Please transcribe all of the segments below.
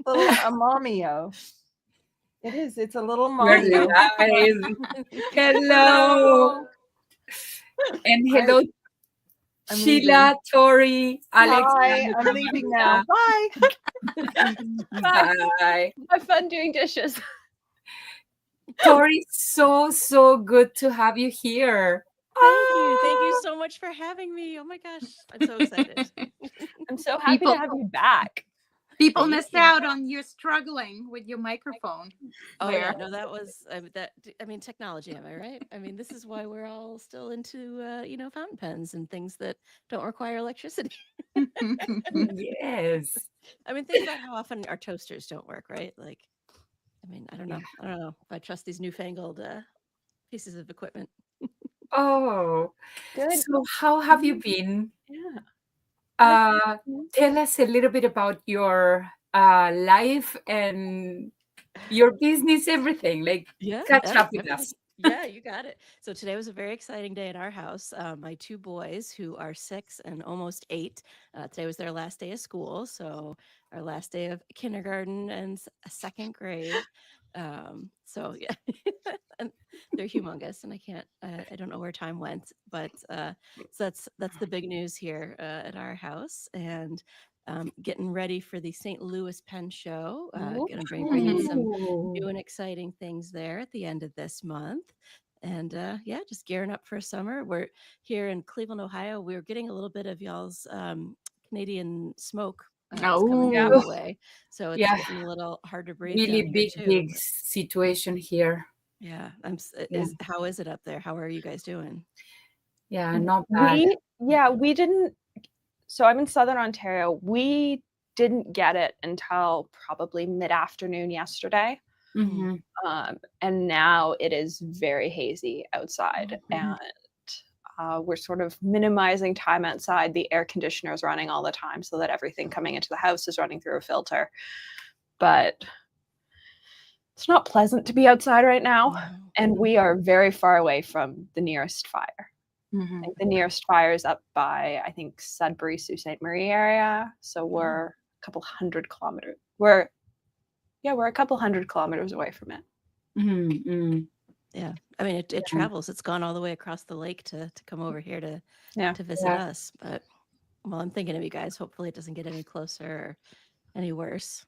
little mommy-o. It is. It's a little You're mommy-o. live. Hello. And hello, I'm Sheila, Tori, Alex. Hi, I'm leaving now. Bye. Bye. Have fun doing dishes. Tori, so good to have you here. Thank you. Thank you so much for having me. Oh my gosh. I'm so excited. I'm so happy to have you back. People missed out on you struggling with your microphone. Oh there. yeah, no, that was technology. Am I right? I mean, this is why we're all still into fountain pens and things that don't require electricity. Yes. I mean, think about how often our toasters don't work, right? Like, I mean, I don't know if I trust these newfangled pieces of equipment. Oh, Good. so how have you been? Yeah. Tell us a little bit about your life and your business, everything. Like, catch up with us. Yeah, you got it. So today was a very exciting day at our house. My two boys, who are 6 and almost 8, today was their last day of school. So our last day of kindergarten and second grade. So yeah, and they're humongous, and I don't know where time went, but so that's the big news here at our house, and getting ready for the St. Louis Pen Show. Gonna bring in some new and exciting things there at the end of this month. And just gearing up for summer. We're here in Cleveland, Ohio. We're getting a little bit of y'all's Canadian smoke coming our way. So it's getting a little hard to breathe. Really down here too, big situation here. Yeah. How is it up there? How are you guys doing? Yeah, not bad. We didn't. So I'm in Southern Ontario. We didn't get it until probably mid-afternoon yesterday. Mm-hmm. And now it is very hazy outside. And we're sort of minimizing time outside. The air conditioner is running all the time so that everything coming into the house is running through a filter. But it's not pleasant to be outside right now. And we are very far away from the nearest fire. Like the nearest fire is up by, I think, Sudbury, Sault Ste. Marie area. So we're a couple hundred kilometers. We're a couple hundred kilometers away from it. Mm-hmm. Yeah, I mean, it travels. It's gone all the way across the lake to come over here to visit us. But I'm thinking of you guys. Hopefully, it doesn't get any closer or any worse.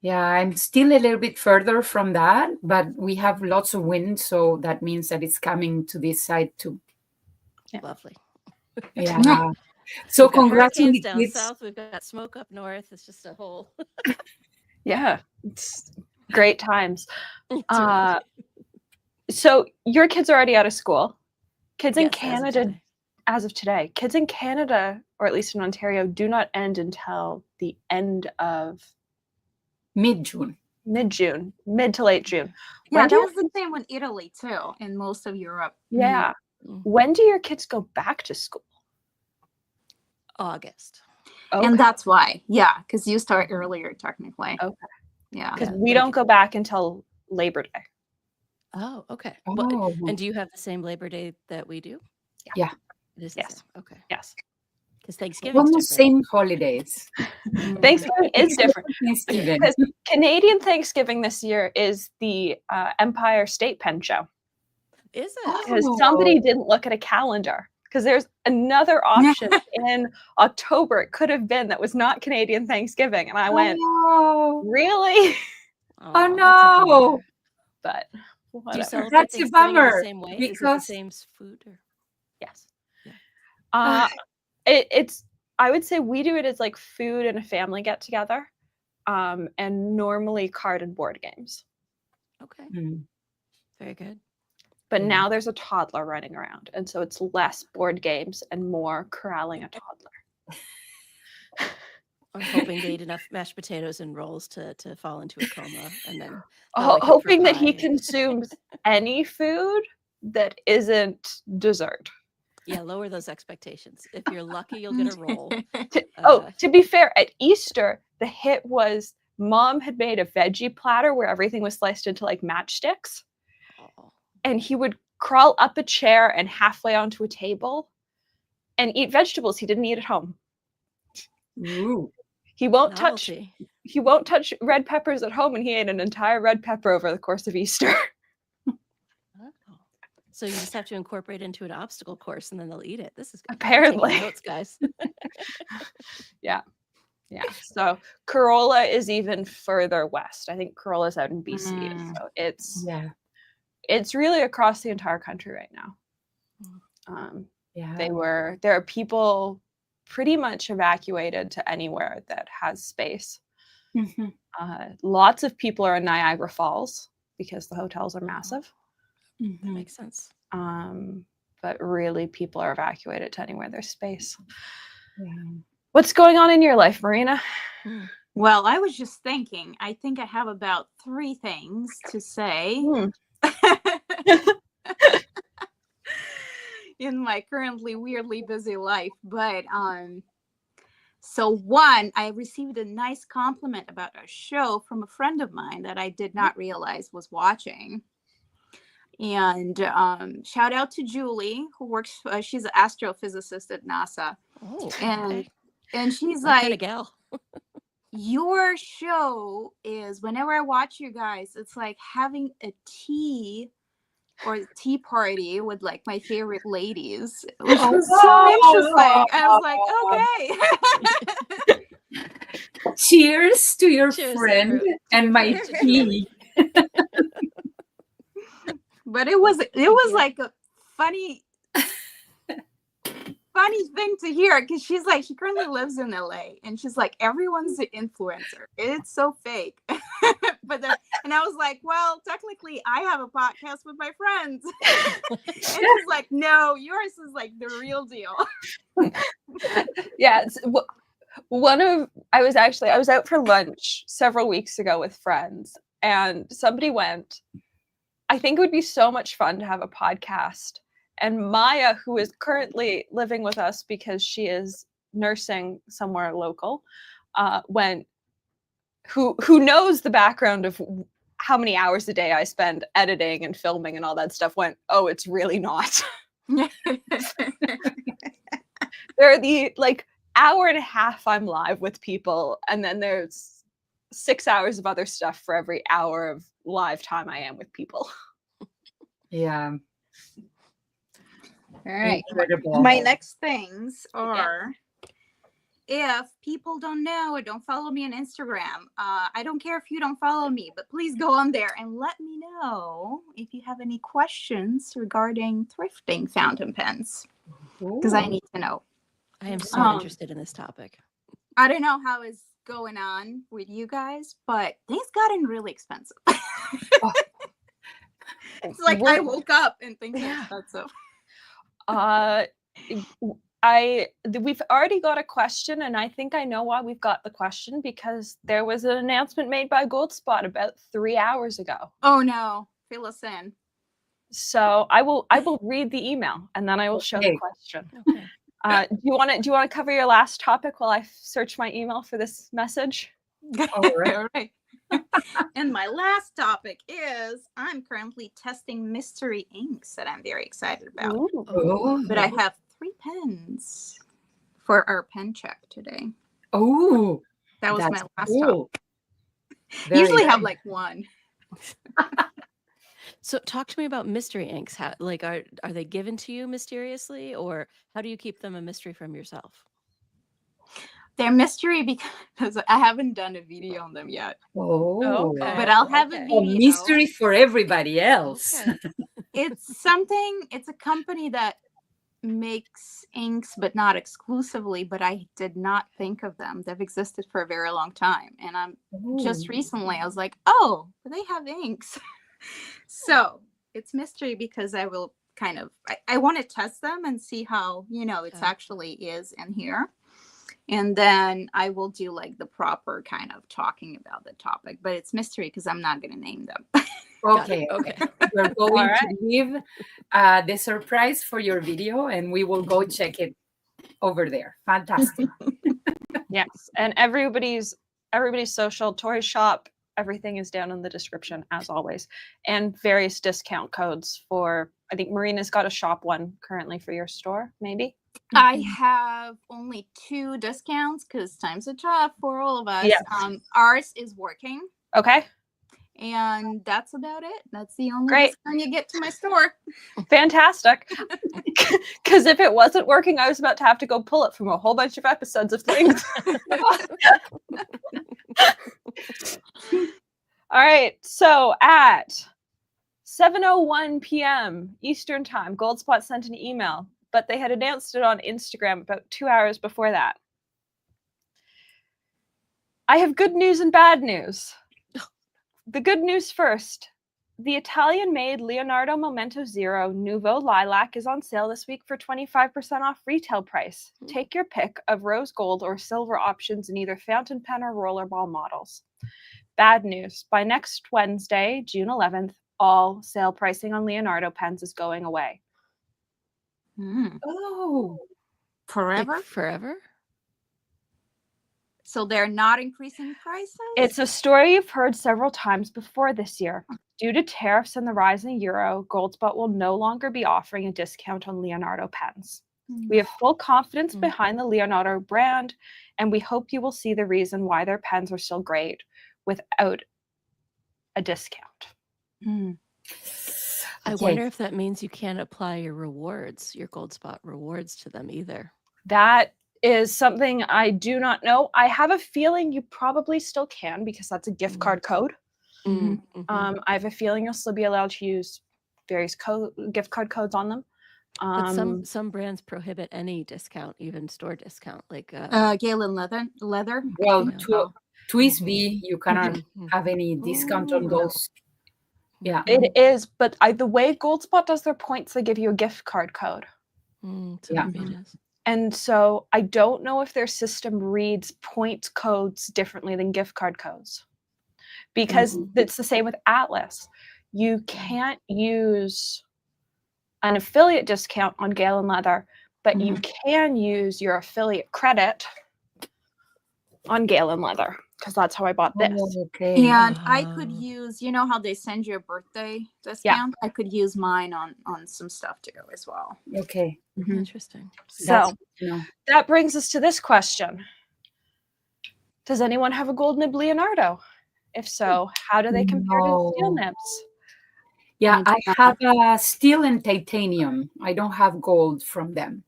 Yeah, I'm still a little bit further from that, but we have lots of wind, so that means that it's coming to this side too. Yeah. Lovely. Yeah. So congrats on the down kids. south. We've got smoke up north. It's just a whole. Yeah, it's great times. So your kids are already out of school. Kids in Canada, as of today, kids in Canada, or at least in Ontario, do not end until the end of mid-June, mid to late June. Yeah, that was the same with Italy too, in most of Europe. Yeah. When do your kids go back to school? August. Okay. And that's why, because you start earlier technically. Okay. Yeah. Because we don't go back until Labor Day. Oh, okay. Oh. And do you have the same Labor Day that we do? Yeah. It is the same. Okay. Yes. Because Thanksgiving almost same holidays. Thanksgiving is different. Because Canadian Thanksgiving this year is the Empire State Pen Show. Is it? Because somebody didn't look at a calendar. Because there's another option in October. It could have been that was not Canadian Thanksgiving, and I went, really? Oh no! But do you celebrate that's a bummer. The same way? Is it the same food? Or? Yes. Yeah. It's. I would say we do it as like food and a family get together, and normally card and board games. Okay. Very good. But now there's a toddler running around, and so it's less board games and more corralling a toddler. I'm hoping they eat enough mashed potatoes and rolls to fall into a coma, and then hoping that he consumes any food that isn't dessert. Yeah, lower those expectations. If you're lucky, you'll get a roll. To be fair, at Easter, the hit was Mom had made a veggie platter where everything was sliced into like matchsticks. And he would crawl up a chair and halfway onto a table and eat vegetables he didn't eat at home. Ooh. He won't touch Novelty. red peppers at home, and he ate an entire red pepper over the course of Easter. Oh. So you just have to incorporate into an obstacle course, and then they'll eat it. This is good. Apparently. Taking notes, guys. Yeah. So Corolla is even further west. I think Corolla's out in BC. So it's really across the entire country right now. There are people pretty much evacuated to anywhere that has space. Lots of people are in Niagara Falls because the hotels are massive. That makes sense. But really, people are evacuated to anywhere there's space. What's going on in your life, Marina? Well, I was just thinking, I think I have about 3 things to say in my currently weirdly busy life. But so one, I received a nice compliment about a show from a friend of mine that I did not realize was watching. And shout out to Julie, who works, she's an astrophysicist at NASA. Oh, and she's my like, kind of gal. your show is, whenever I watch you guys, it's like having a tea or tea party with like my favorite ladies, which was so interesting. I was like, okay. Cheers to your Cheers, friend Andrew. and my tea. But it was like a funny thing to hear, because she's like, she currently lives in LA, and she's like, everyone's an influencer. It's so fake. And I was like, well, technically I have a podcast with my friends. And she's like, no, yours is like the real deal. Yeah. I was out for lunch several weeks ago with friends, and somebody went, I think it would be so much fun to have a podcast. And Maya, who is currently living with us because she is nursing somewhere local, who knows the background of how many hours a day I spend editing and filming and all that stuff, went, oh, it's really not. There are the hour and a half I'm live with people, and then there's 6 hours of other stuff for every hour of live time I am with people. Yeah. All right. Incredible. My next things are, if people don't know or don't follow me on Instagram, I don't care if you don't follow me, but please go on there and let me know if you have any questions regarding thrifting fountain pens, because I need to know. I am so interested in this topic. I don't know how it's going on with you guys, but things gotten really expensive. It's like I woke up and things are expensive. We've already got a question, and I think I know why we've got the question, because there was an announcement made by Goldspot about 3 hours ago. Oh no, fill us in. So I will read the email, and then I will show the question. Okay. Do you want to cover your last topic while I search my email for this message? All right. All right. And my last topic is, I'm currently testing mystery inks that I'm very excited about. Oh. But I have 3 pens for our pen check today. Oh, that was my last cool. topic. Usually have like 1. So talk to me about mystery inks. How, are they given to you mysteriously, or how do you keep them a mystery from yourself? They're mystery because I haven't done a video on them yet. Oh, Okay. But I'll have a video. A mystery for everybody else. Okay. It's a company that makes inks, but not exclusively, but I did not think of them. They've existed for a very long time. And just recently, I was like, oh, they have inks. So it's mystery because I will I want to test them and see how, it actually is in here. And then I will do like the proper kind of talking about the topic, but it's mystery because I'm not going to name them. Okay. We're going to leave the surprise for your video, and we will go check it over there. Fantastic. Yes, and everybody's social, Tori shop, everything is down in the description as always, and various discount codes for. I think Marina's got a shop one currently for your store, maybe. I have only 2 discounts because times are tough for all of us. Yes. Ours is working, Okay. and that's about it. That's the only Great. discount you get to my store. Fantastic. Because if it wasn't working, I was about to have to go pull it from a whole bunch of episodes of things. All right. So at 7:01 p.m. Eastern Time, Goldspot sent an email, but they had announced it on Instagram about 2 hours before that. I have good news and bad news. The good news first. The Italian-made Leonardo Momento Zero Nouveau Lilac is on sale this week for 25% off retail price. Take your pick of rose gold or silver options in either fountain pen or rollerball models. Bad news. By next Wednesday, June 11th, all sale pricing on Leonardo pens is going away. Oh, Forever? Like forever? So they're not increasing prices? It's a story you've heard several times before this year. Due to tariffs and the rise in the euro, Goldspot will no longer be offering a discount on Leonardo pens. We have full confidence behind the Leonardo brand, and we hope you will see the reason why their pens are still great without a discount. I wonder if that means you can't apply your rewards, your Goldspot rewards to them either. That is something I do not know. I have a feeling you probably still can because that's a gift card code. I have a feeling you'll still be allowed to use various gift card codes on them. But some brands prohibit any discount, even store discount, like Galen leather. well, Yeah. to SB, you cannot have any discount on those. Yeah. It is, but the way Goldspot does their points, they give you a gift card code. So Yeah. maybe it is. And so I don't know if their system reads point codes differently than gift card codes. Because it's the same with Atlas. You can't use an affiliate discount on Galen Leather, but you can use your affiliate credit on Galen Leather, because that's how I bought this. Okay. And I could use, you know how they send you a birthday discount? I could use mine on some stuff too as well. Okay. Interesting. So that brings us to this question. Does anyone have a gold nib Leonardo? If so, how do they compare to steel nibs? Yeah, I have steel and titanium. I don't have gold from them.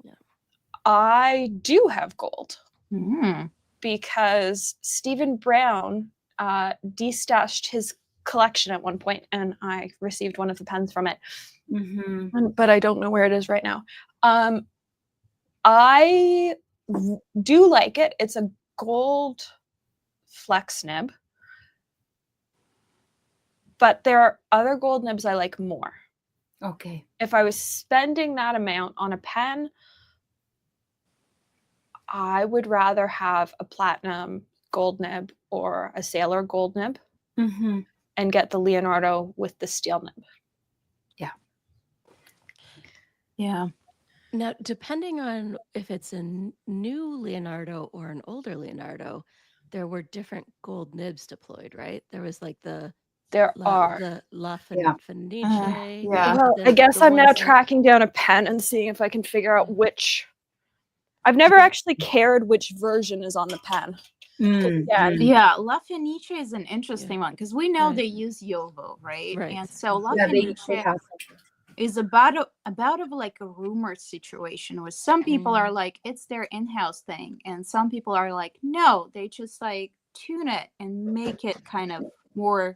I do have gold because Stephen Brown destashed his collection at one point, and I received one of the pens from it. But I don't know where it is right now. I do like it. It's a gold flex nib. But there are other gold nibs I like more. Okay. If I was spending that amount on a pen, I would rather have a platinum gold nib or a Sailor gold nib and get the Leonardo with the steel nib. Yeah. Now, depending on if it's a new Leonardo or an older Leonardo, there were different gold nibs deployed, right? There was like the La Fenice. Well, I guess I'm now tracking down a pen and seeing if I can figure out which. I've never actually cared which version is on the pen. Yeah, La Fenice is an interesting one because we know they use Yovo, right? And so La Fenice is about like a rumor situation where some people are like it's their in-house thing, and some people are like no, they just like tune it and make it kind of more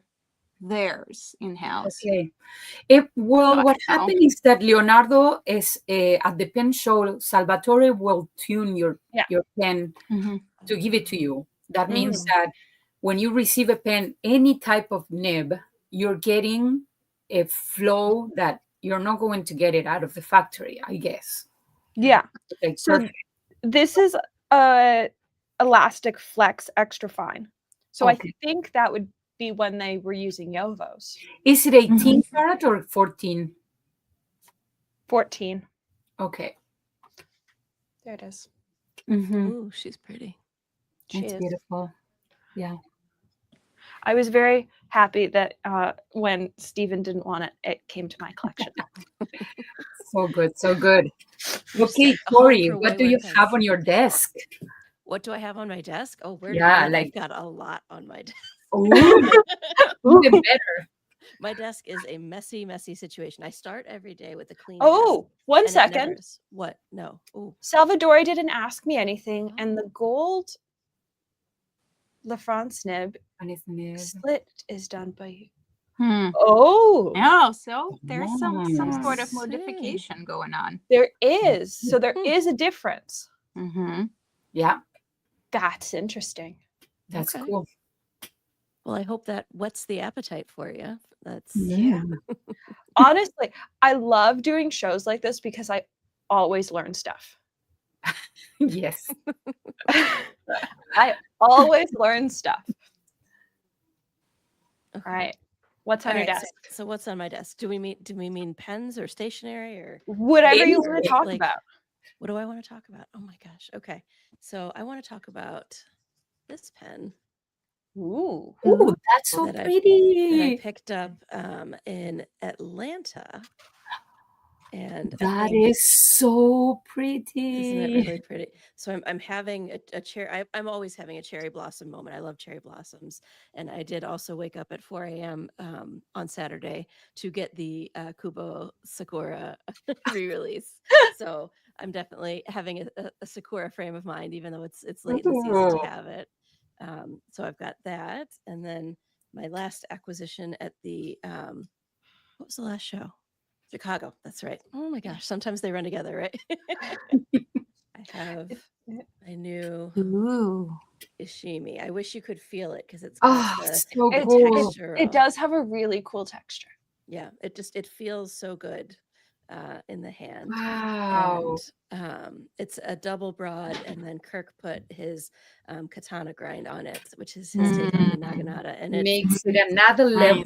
theirs in-house. Okay. What happened is that Leonardo is at the pen show. Salvatore will tune your pen to give it to you. That means that when you receive a pen, any type of nib, you're getting a flow that you're not going to get it out of the factory, I guess. Yeah. Okay, so this is a elastic flex extra fine. So I think that would be when they were using Yovos. Is it 18 karat or 14? 14. Okay. There it is. Ooh, she's pretty. It's beautiful. Yeah. I was very happy that when Stephen didn't want it, it came to my collection. So good, so good. There's Okay, a home Tori, for what do wayward you pens. have on your desk? What do I have on my desk? Oh, where to Yeah, begin? like I've got a lot on my desk. ooh, even better. My desk is a messy, messy situation. I start every day with a clean Oh, desk, one and it never second. is. What? No. Oh, Salvadori didn't ask me anything, and the gold La France nib And it's new. slit is done by you. Hmm. Oh, Oh, so there's some sort of see. modification going on. there is. So there is a difference. Mm-hmm. Yeah, That's interesting. that's Okay. cool. Well, I hope that whets the appetite for you. That's Yeah. Honestly, I love doing shows like this because I always learn stuff. Yes. I always learn stuff. okay. All right. What's on All your right, desk? so what's on my desk? Do we mean pens or stationery or Whatever you want to talk like about. what do I want to talk about? Oh my gosh. Okay. So I want to talk about this pen Ooh. Ooh, that's so that I pretty. picked up in Atlanta. And I That think, is so pretty. isn't it really pretty? So I'm having a cherry. I'm always having a cherry blossom moment. I love cherry blossoms, and I did also wake up at 4 a.m. On Saturday to get the Kubo Sakura re-release. So I'm definitely having a Sakura frame of mind, even though it's late in the season Ooh. to have it. So I've got that, and then my last acquisition at the what was the last show? Chicago. That's right. Oh my gosh. Sometimes they run together, right? I have a new Ooh. Ishimi. I wish you could feel it because it's got Oh, the so It- cool. texture. It does have a really cool texture. Yeah. It feels so good in the hand. Wow. And it's a double broad, and then Kirk put his katana grind on it, which is his take on the Naginata, and it Makes it another level.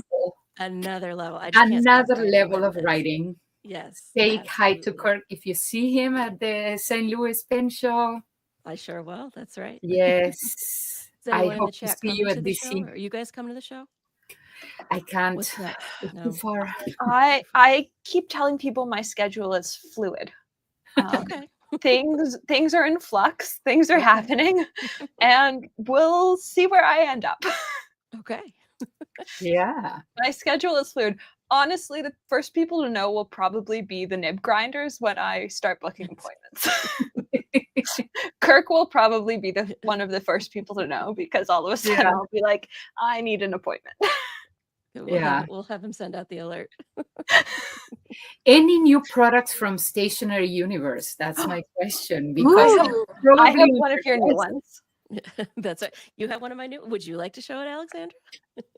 another level. I just can't stop Another grinding level with of this. writing. Yes. Say hi to absolutely. Kirk if you see him at the St. Louis Pen Show. I sure will. That's right. Yes. Is I anyone in the hope to chat see coming you to at the show? DC. Are you guys coming to the show? I can't. What's next? It's No. too far. I keep telling people my schedule is fluid. Okay. Things are in flux. Things are Okay. happening, and we'll see where I end up. Okay. Yeah. My schedule is fluid. Honestly, the first people to know will probably be the nib grinders when I start booking appointments. Kirk will probably be one of the first people to know because all of a sudden Yeah. I'll be like, I need an appointment. We'll have him send out the alert. Any new products from Stationery Universe? That's my question. Because Ooh. I have probably one of your new ones. That's right. You have one of my new. Would you like to show it, Alexandra?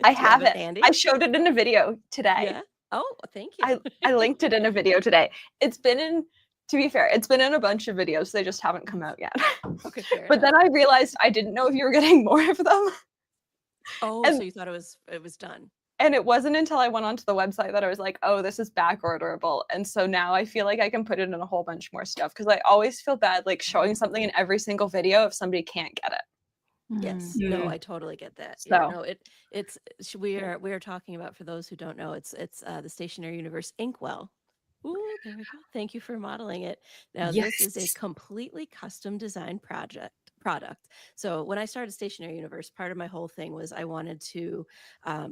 I Do you have have it. handy? I showed it in a video today. Yeah. Oh, thank you. I linked it in a video today. To be fair, it's been in a bunch of videos. They just haven't come out yet. Okay, fair But enough. then I realized I didn't know if you were getting more of them. Oh, and- so you thought it was done. And it wasn't until I went onto the website that I was like, oh, this is back orderable. And so now I feel like I can put it in a whole bunch more stuff because I always feel bad like showing something in every single video if somebody can't get it. Yes. Mm. No, I totally get that. So- Yeah, no, we are talking about, for those who don't know, it's the Stationery Universe Inkwell. Ooh, there we go. Thank you for modeling it. Now, this is a Yes. completely custom designed product. So when I started Stationery Universe, part of my whole thing was I wanted to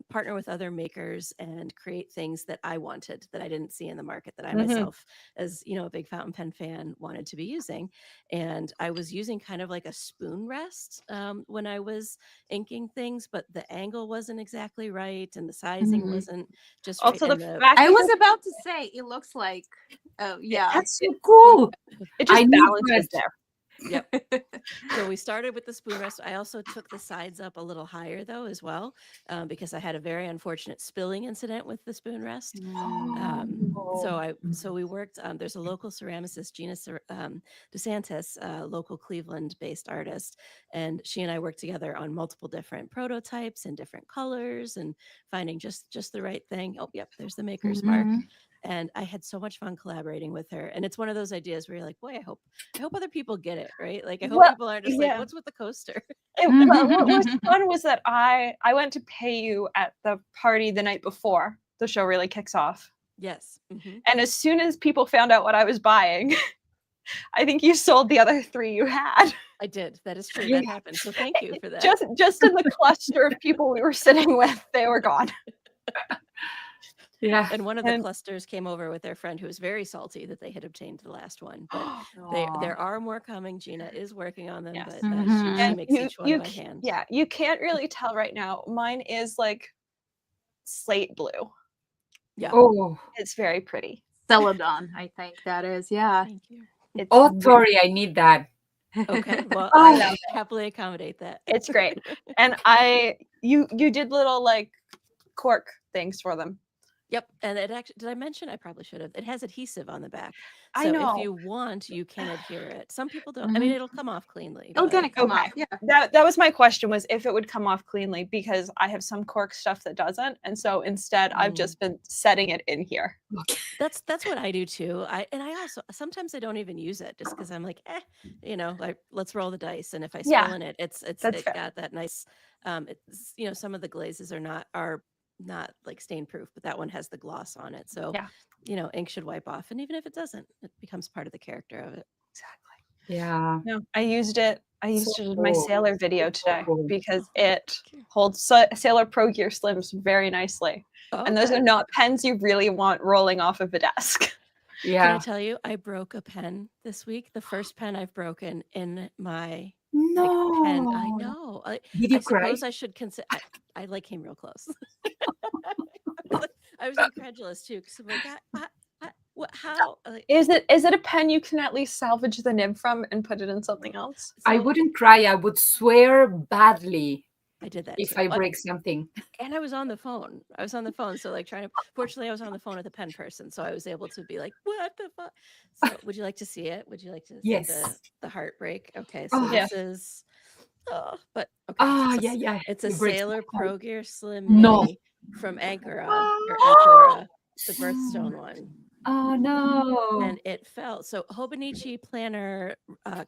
partner with other makers and create things that I wanted that I didn't see in the market that I myself, as a big fountain pen fan, wanted to be using. And I was using kind of like a spoon rest when I was inking things, but the angle wasn't exactly right and the sizing wasn't just right. Also, And the fact I that was about to say it looks like yeah. That's so cool. it just I need balances that. there. Yep. So we started with the spoon rest. I also took the sides up a little higher though as well, because I had a very unfortunate spilling incident with the spoon rest. So we worked. There's a local ceramicist, Gina DeSantis, local Cleveland-based artist, and she and I worked together on multiple different prototypes and different colors and finding just the right thing. Oh, yep, there's the maker's mark. And I had so much fun collaborating with her. And it's one of those ideas where you're like, boy, I hope other people get it, right? Like, I hope people aren't just like, what's with the coaster? What was fun was that I went to pay you at the party the night before the show really kicks off. Yes. Mm-hmm. And as soon as people found out what I was buying, I think you sold the other 3 you had. I did. That is true. That happened. So thank you for that. Just in the cluster of people we were sitting with, they were gone. Yeah. And one of the clusters came over with their friend who was very salty that they had obtained the last one. But there are more coming. Gina is working on them, Yes. but she makes each one by hand. Yeah, you can't really tell right now. Mine is like slate blue. Yeah. Oh. It's very pretty. Celadon, I think that is. Yeah. Thank you. It's Tori, I need that. Okay. Well, Oh. I happily accommodate that. It's great. And you did little like cork things for them. Yep. And it actually, did I mention? I probably should have. It has adhesive on the back. So I know. if you want, you can adhere it. Some people don't. I mean, it'll come off cleanly. It'll but- gonna come Okay. off. Yeah. That was my question, was if it would come off cleanly, because I have some cork stuff that doesn't. And so instead I've just been setting it in here. That's what I do too. I also sometimes I don't even use it just because I'm like, like let's roll the dice. And if I spill in it, it's That's fair. got that nice. It's some of the glazes are not like stain proof, but that one has the gloss on it. So ink should wipe off, and even if it doesn't, it becomes part of the character of it. Exactly. Yeah. No, I used it in my cool. Sailor video today cool. because it Okay. holds Sailor Pro Gear Slims very nicely. And those Okay. are not pens you really want rolling off of a desk. Can I Yeah. tell you, I broke a pen this week. The first pen I've broken in my No. pen. I know. Did you I cry? suppose I should consider. I like came real close. I was incredulous too because I'm like, what? How? Is it a pen you can at least salvage the nib from and put it in something else? I wouldn't cry. I would swear badly I did that if too. I break something. And I was on the phone. So like fortunately I was on the phone with a pen person. So I was able to be like, what the fuck? So would you like to see it? Would you like to see Yes. the heartbreak? Okay. So Oh, this is, but okay. Oh, yeah. It's a It breaks my Sailor heart. Pro Gear Slim No. Mini from Ankara or Ankara, the birthstone one. Oh, no. And it fell. So Hobonichi planner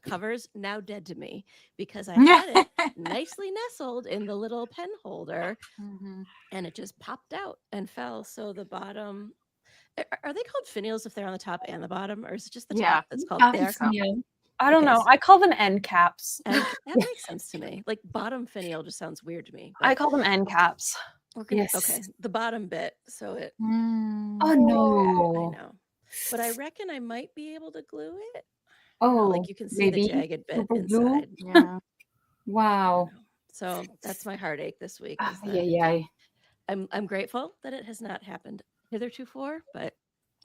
covers now dead to me because I had it nicely nestled in the little pen holder and it just popped out and fell. So the bottom, are they called finials if they're on the top and the bottom, or is it just the top that's called? Yeah, They are called. yeah. I don't know. I call them end caps. And that makes sense to me. Like bottom finial just sounds weird to me. I call them end caps. We're gonna, Yes. Okay, the bottom bit. So it. Oh, I no. know, but I reckon I might be able to glue it. Oh, Like you can see maybe the jagged bit super glue? inside. Yeah. Wow. So that's my heartache this week. is that Yeah. I'm grateful that it has not happened hitherto, but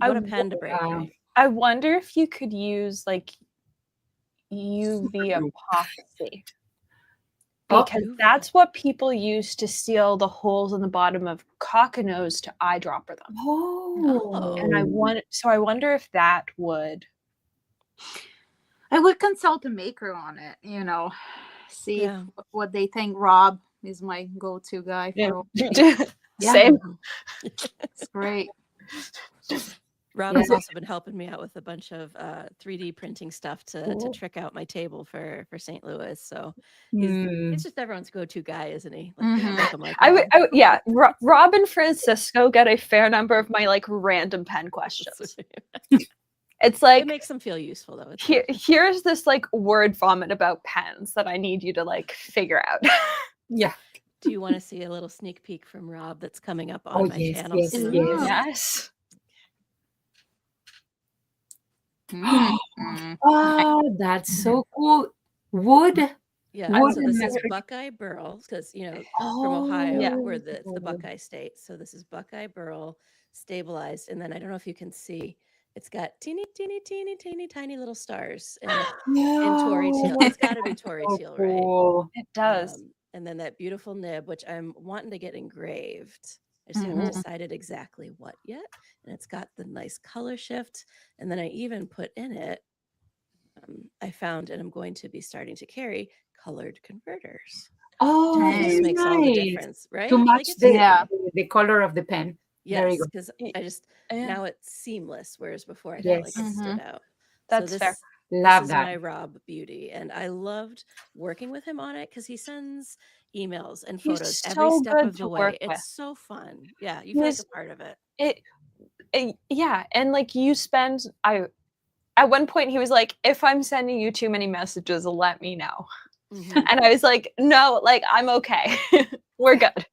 I what a pen to break, right? I wonder if you could use like UV epoxy. Because that's what people use to seal the holes in the bottom of cockanose to eyedropper them. Oh. And I wonder if that would. I would consult a maker on it, see what they think. Rob is my go-to guy for Same. It's great. Rob has also been helping me out with a bunch of 3D printing stuff to trick out my table for St. Louis. So he's just everyone's go-to guy, isn't he? Rob and Francisco get a fair number of my like random pen questions. It's like it makes them feel useful though. Here's this like word vomit about pens that I need you to like figure out. Yeah. Do you want to see a little sneak peek from Rob that's coming up on my channel? Yes. Oh, that's so cool. Wood. Yeah. Wood so this is Buckeye Burl because from Ohio, where it's the Buckeye State. So this is Buckeye Burl stabilized, and then I don't know if you can see. It's got teeny tiny little stars in Tori teal. It's got to be Tori teal, right? It does. And then that beautiful nib, which I'm wanting to get engraved. I just haven't decided exactly what yet. And it's got the nice color shift. And then I even put in it, I found, and I'm going to be starting to carry colored converters. Oh, this makes all the difference, right? To match the color of the pen. Yes, because I just now it's seamless, whereas before I felt like it stood out. That's fair. Love this that. is my Rob beauty, and I loved working with him on it because he sends emails and photos every step of the way. It's so fun. Yeah, you feel like a part of it. Yeah, and like you spend at one point he was like, if I'm sending you too many messages, let me know. And I was like, no, like I'm okay. We're good.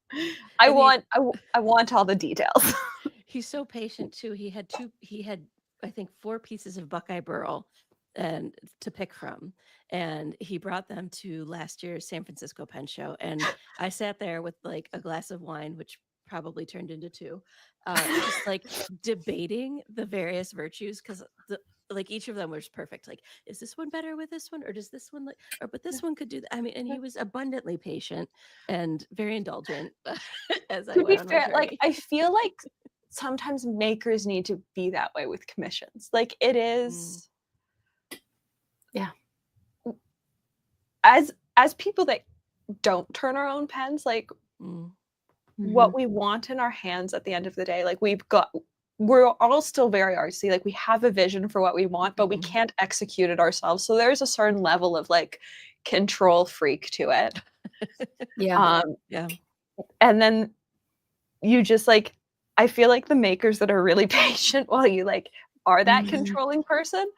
I want all the details. He's so patient too. He had I think 4 pieces of Buckeye Burl and to pick from, and he brought them to last year's San Francisco Pen Show, and I sat there with like a glass of wine, which probably turned into 2, just like debating the various virtues, because like each of them was perfect. Like, is this one better with this one, or does this one but this one could do that? I mean, and he was abundantly patient and very indulgent as I To be went on my fair, journey. like I feel like sometimes makers need to be that way with commissions. Like it is, yeah. As people that don't turn our own pens, like what we want in our hands at the end of the day, like we're all still very artsy. Like we have a vision for what we want, but we can't execute it ourselves. So there's a certain level of like control freak to it. Yeah. And then you just like, I feel like the makers that are really patient while you like are that controlling person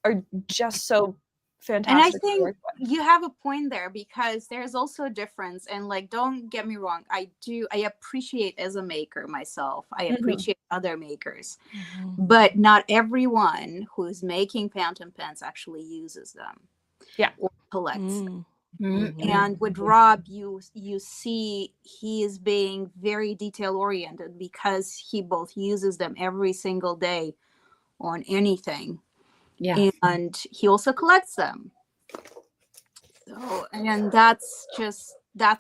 are just so fantastic. And I think you have a point there, because there's also a difference. And like, don't get me wrong, I appreciate as a maker myself, I appreciate other makers, but not everyone who's making fountain pens actually uses them. Yeah. Or collects them. And with Rob, you see he is being very detail oriented, because he both uses them every single day on anything. Yeah. And he also collects them. So, and that's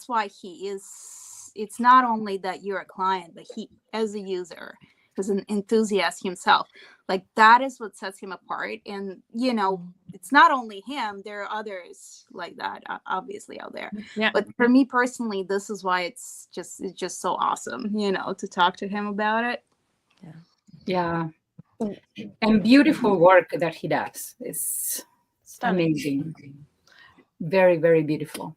why he is, it's not only that you're a client, but he, as a user, is an enthusiast himself. Like that is what sets him apart. And, you know, it's not only him, there are others like that, obviously, out there. Yeah. But for me personally, this is why it's just so awesome, you know, to talk to him about it. Yeah. And beautiful work that he does. It's amazing. Very, very beautiful.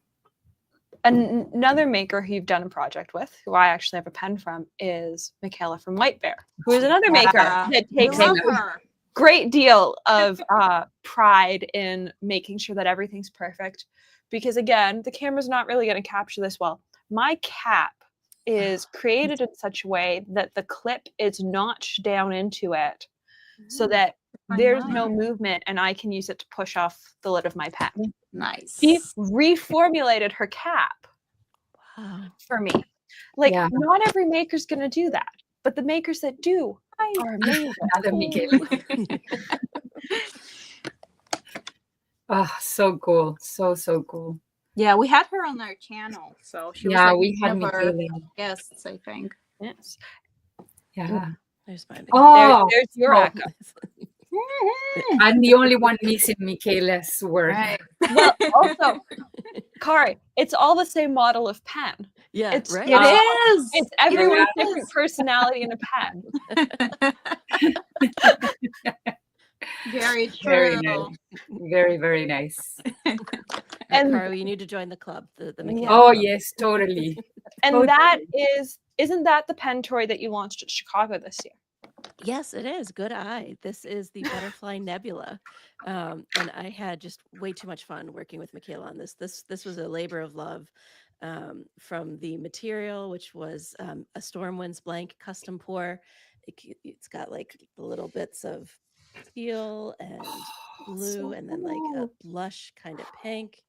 Another maker who you've done a project with, who I actually have a pen from, is Michaela from White Bear, who is another maker that takes a great deal of pride in making sure that everything's perfect. Because again, the camera's not really going to capture this well. My cap is created in such a way that the clip is notched down into it so that there's no movement and I can use it to push off the lid of my pen. Nice. She reformulated her cap for me. Like, not every maker's going to do that, but the makers that do are amazing. Oh, so cool. So cool. Yeah, we had her on our channel. So she was like we had one of our guests, I think. Yes. Yeah. There's mine. There's your echo. I'm the only one missing Michaela's work. Right. Well, also, Kari, it's all the same model of pen. Yeah, it is. It's everyone's different personality in a pen. Very true. Very nice. Very, very nice. And Kari, you need to join the club. The Michaela club. Yes, totally. And totally. That isn't that the pen, Tori, that you launched at Chicago this year? Yes, it is. Good eye. This is the Butterfly Nebula. And I had just way too much fun working with Michaela on this. This was a labor of love, from the material, which was a Stormwinds blank custom pour. It's got like the little bits of teal and blue, and then like a blush kind of pink.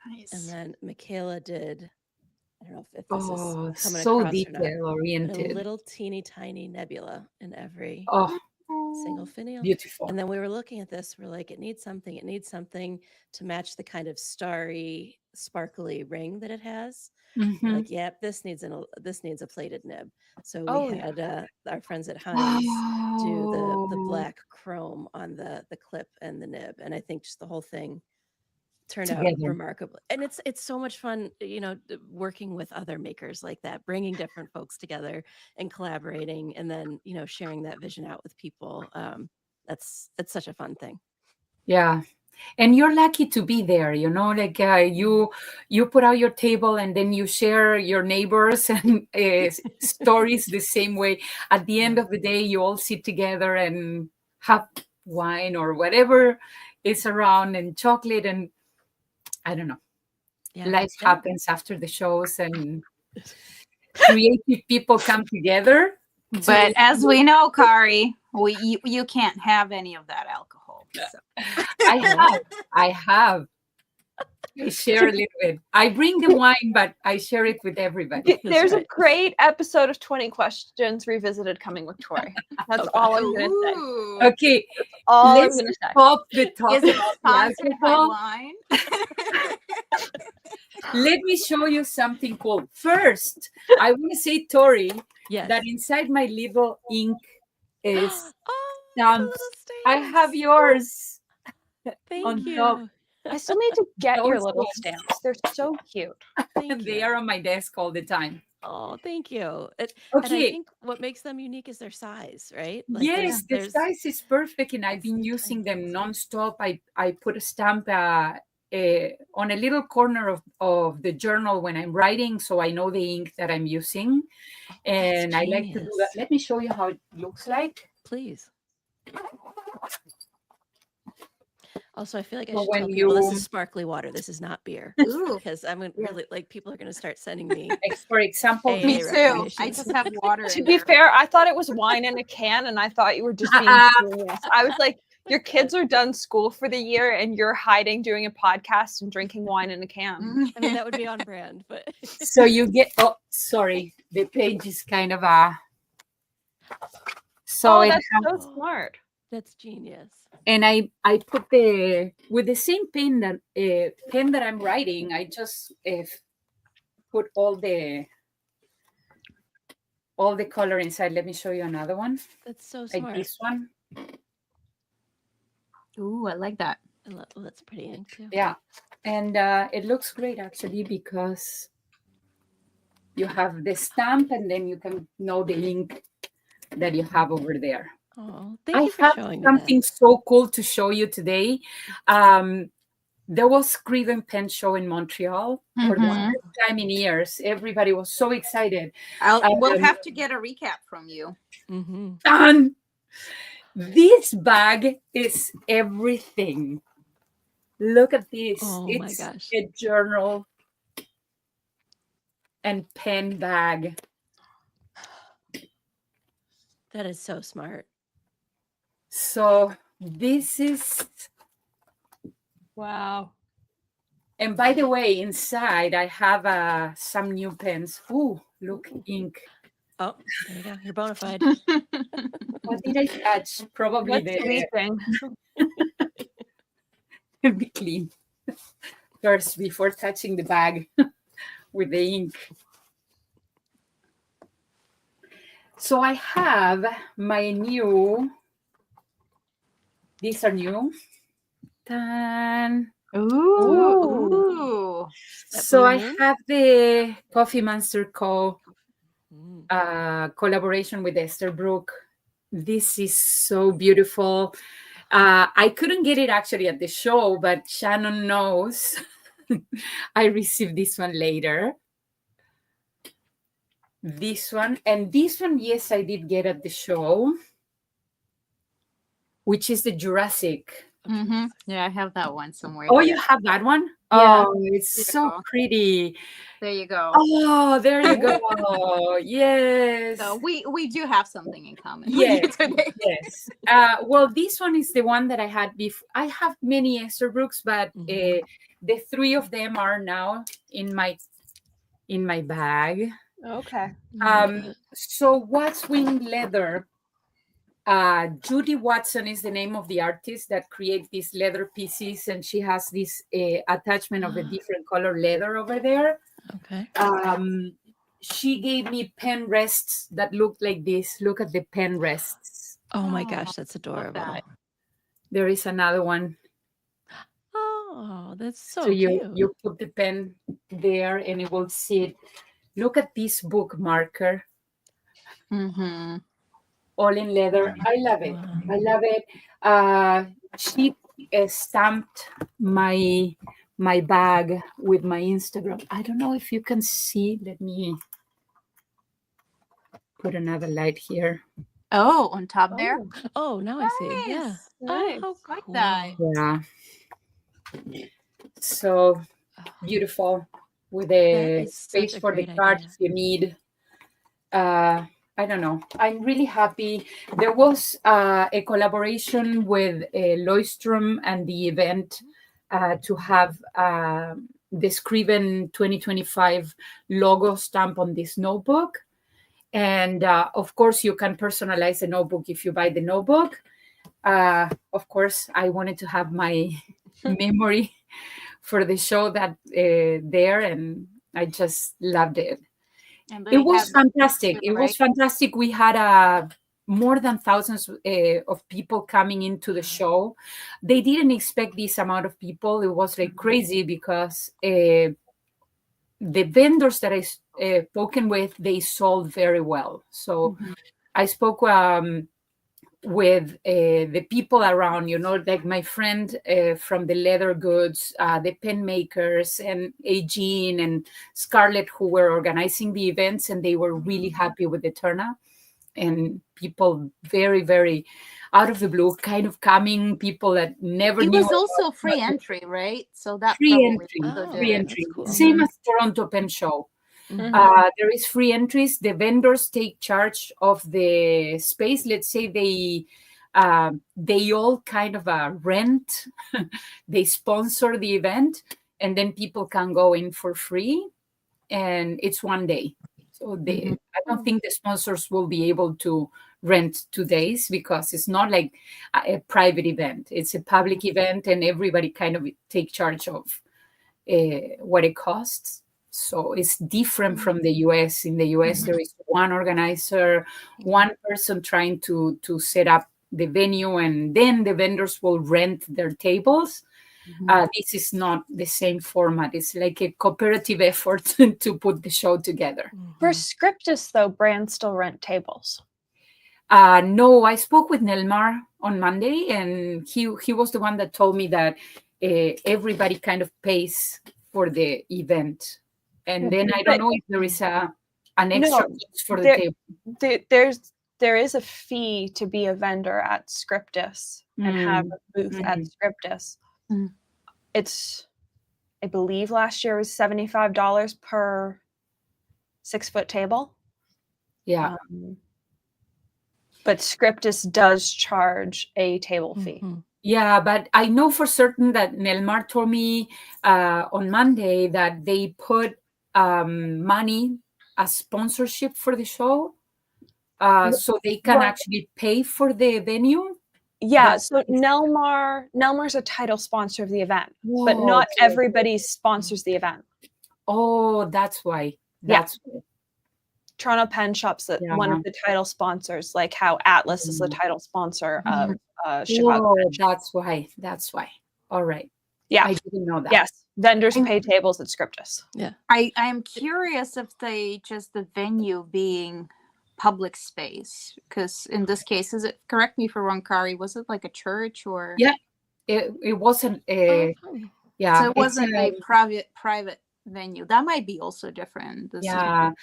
Nice. And then Michaela did, I don't know if this is coming so across detail oriented. A little teeny tiny nebula in every single finial. Beautiful. And then we were looking at this, we're like, it needs something to match the kind of starry, sparkly ring that it has. Like, this needs a plated nib. So we had our friends at Heinz do the black chrome on the clip and the nib. And I think just the whole thing turned out remarkable. And it's so much fun, you know, working with other makers like that, bringing different folks together and collaborating, and then, you know, sharing that vision out with people. It's such a fun thing. Yeah. And you're lucky to be there, like you put out your table and then you share your neighbors and stories the same way. At the end of the day, you all sit together and have wine or whatever is around and chocolate, and I don't know. Yeah. Life happens after the shows and creative people come together. But as we know, Kari, you can't have any of that alcohol. So. I have. I share a little bit. I bring the wine, but I share it with everybody. There's right. a great episode of 20 Questions Revisited coming with Tori. That's all I'm going to say. Ooh. Okay, All let's I'm going to say. stop the talk Is it about sponsored by alcohol. wine? Let me show you something cool. First, I want to say, Tori, Yes. that inside my little ink is Oh, stamps. little I have stamps. yours. Thank on you. top. I still need to get your Those little ones. stamps. They're so cute. Thank They you. are on my desk all the time. Oh, thank you. And I Okay. think what makes them unique is their size, right? Yes, the there's size is perfect, and I've it's been the using them tiniest. nonstop. I put a stamp on a little corner of the journal when I'm writing, so I know the ink that I'm using. Oh, And that's I like to do that. genius. Let me show you how it looks like. Please. Also, I feel like I So should when tell people this you- is sparkly water. This is not beer. Ooh. Because I'm gonna Yeah. really people are gonna start sending me. For example, AA Me this- too. I recommendations. just have water To in be there. fair, I thought it was wine in a can, and I thought you were just being genius. I was like, your kids are done school for the year, and you're hiding doing a podcast and drinking wine in a can. I mean, that would be on brand, but so you get. Oh, sorry, the page is kind of a. So Oh, it that's has- so smart. that's genius. and I put with the same pen that I'm writing. I just put all the color inside. Let me show you another one, That's so like smart. this one. Ooh, I like that. Oh, that's pretty ink too. Yeah, and it looks great actually because you have the stamp, and then you can know the ink that you have over there. Oh, thank I you for have showing me something so cool to show you today. There was Scriven pen show in Montreal for the Mhm. first time in years. Everybody was so excited. We'll have to get a recap from you. that. Mm-hmm. And this bag is everything. Look at this. Oh my It's gosh. a journal and pen bag. That is so smart. So this is, Wow. and by the way, inside I have some new pens. Ooh, look, ink. Oh, there you go. You're bona fide. What did I touch? Probably What's sleeping? be clean first before touching the bag with the ink. So I have my new, these are new. Tan. Ooh. That So Blue I Moon? have the Coffee Monster Co. Mm. Collaboration with Esther Brook. This is so beautiful. I couldn't get it actually at the show, but Shannon knows. I received this one later. This one, and this one, yes, I did get at the show, which is the Jurassic. Mm-hmm. Yeah, I have that one somewhere. Oh, here. you have that one? Yeah. Oh, it's so Beautiful. pretty. There you go. Oh, there you go. Yes. So we do have something in common. Yes, Today. yes. Well, this one is the one that I had before. I have many Esther Brooks, but Mhm. the three of them are now in my bag. Okay. So what's wing leather? Judy Watson is the name of the artist that creates these leather pieces, and she has this attachment of a different color leather over there. Okay. She gave me pen rests that look like this. Look at the pen rests. Oh my Oh, gosh, that's adorable. that. There is another one. Oh, that's so So you cute. put the pen there and it will sit. Look at this bookmarker, Mm-hmm. all in leather. I love it. Wow. I love it. stamped my bag with my Instagram. I don't know if you can see. Let me put another light here. Oh, on top there. Oh, now I see. Yeah. Nice. Oh, how Like cool. that. Yeah. So beautiful with That a is space such a for the great card idea. if you need. I don't know. I'm really happy. There was a collaboration with Loistrom and the event to have the Scriven 2025 logo stamp on this notebook. And of course, you can personalize the notebook if you buy the notebook. Of course, I wanted to have my memory for the show that there, and I just loved it. And It they was have fantastic. It was right? fantastic. We had more than thousands of people coming into the show. They didn't expect this amount of people. It was like crazy because the vendors that I spoken with, they sold very well. So I spoke with the people around, like my friend from the leather goods, the pen makers, and Jean and Scarlett, who were organizing the events, and they were really happy with the turnout. And people very, very out of the blue, kind of coming, people that never It knew. was also free entry, right? So that Free probably entry, also Oh, did free it. entry. that's cool. Same as Toronto Pen Show. There is free entries. The vendors take charge of the space. Let's say they all kind of rent, they sponsor the event, and then people can go in for free, and it's one day. So I don't think the sponsors will be able to rent 2 days because it's not like a private event. It's a public event, and everybody kind of take charge of what it costs. So it's different from the US. In the US, there is one organizer, one person trying to set up the venue, and then the vendors will rent their tables. This is not the same format. It's like a cooperative effort to put the show together. For Scriptus, though, brands still rent tables. No, I spoke with Nelmar on Monday, and he was the one that told me that everybody kind of pays for the event. And then I don't know if there is an extra cost for the table. There is a fee to be a vendor at Scriptus and have a booth at Scriptus. It's, I believe last year was $75 per 6-foot table. Yeah. But Scriptus does charge a table fee. Yeah, but I know for certain that Nelmar told me on Monday that they put money as sponsorship for the show, so they can actually pay for the venue. Yeah, so Nelmar's a title sponsor of the event, but not everybody sponsors the event. Oh, that's why. That's why. Toronto Pen Shop's one of the title sponsors, like how Atlas is the title sponsor of Chicago. That's why. That's why. All right. Yeah, I didn't know that. Yes, vendors pay tables at Scriptus. Yeah, I'm curious if the venue being public space, because in this case, correct me if I'm wrong, Kari, was it like a church or? Yeah, it wasn't a so it wasn't a private venue. That might be also different. They offer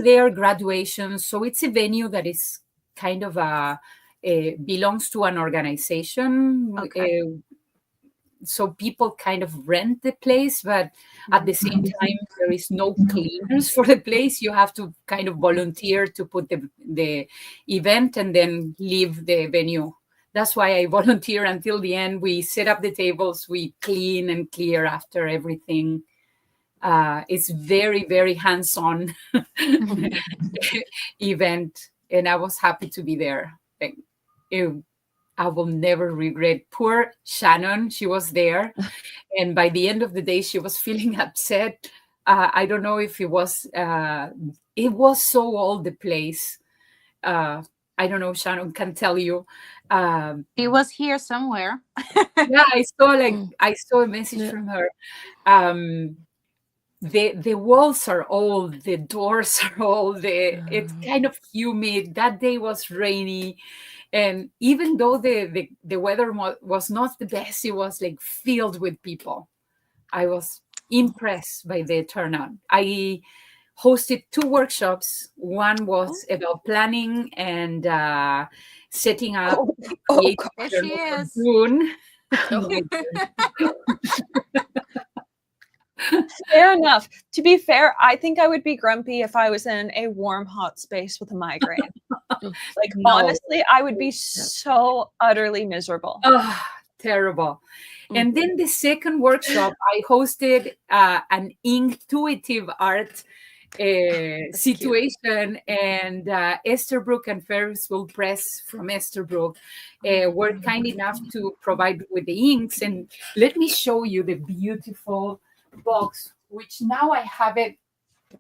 their graduations, so it's a venue that is kind of belongs to an organization. So people kind of rent the place, but at the same time, there is no cleaners for the place. You have to kind of volunteer to put the event and then leave the venue. That's why I volunteer until the end. We set up the tables, we clean and clear after everything. It's very, very hands-on event, and I was happy to be there. I will never regret. Poor Shannon, she was there, and by the end of the day, she was feeling upset. I don't know if it was so old, the place. I don't know, Shannon can tell you. It was here somewhere. Yeah, I saw a message from her. The walls are old, the doors are old, it's kind of humid. That day was rainy, And even though the weather was not the best, it was like filled with people. I was impressed by the turnout. I hosted 2 workshops. One was about planning and setting up There she is. June. Fair enough. To be fair, I think I would be grumpy if I was in a warm, hot space with a migraine. Like, honestly, I would be so utterly miserable. Oh, terrible. And then the second workshop, I hosted an intuitive art situation, and Esterbrook and Ferrisville Press from Esterbrook were kind enough to provide with the inks. And let me show you the beautiful box, which now I have it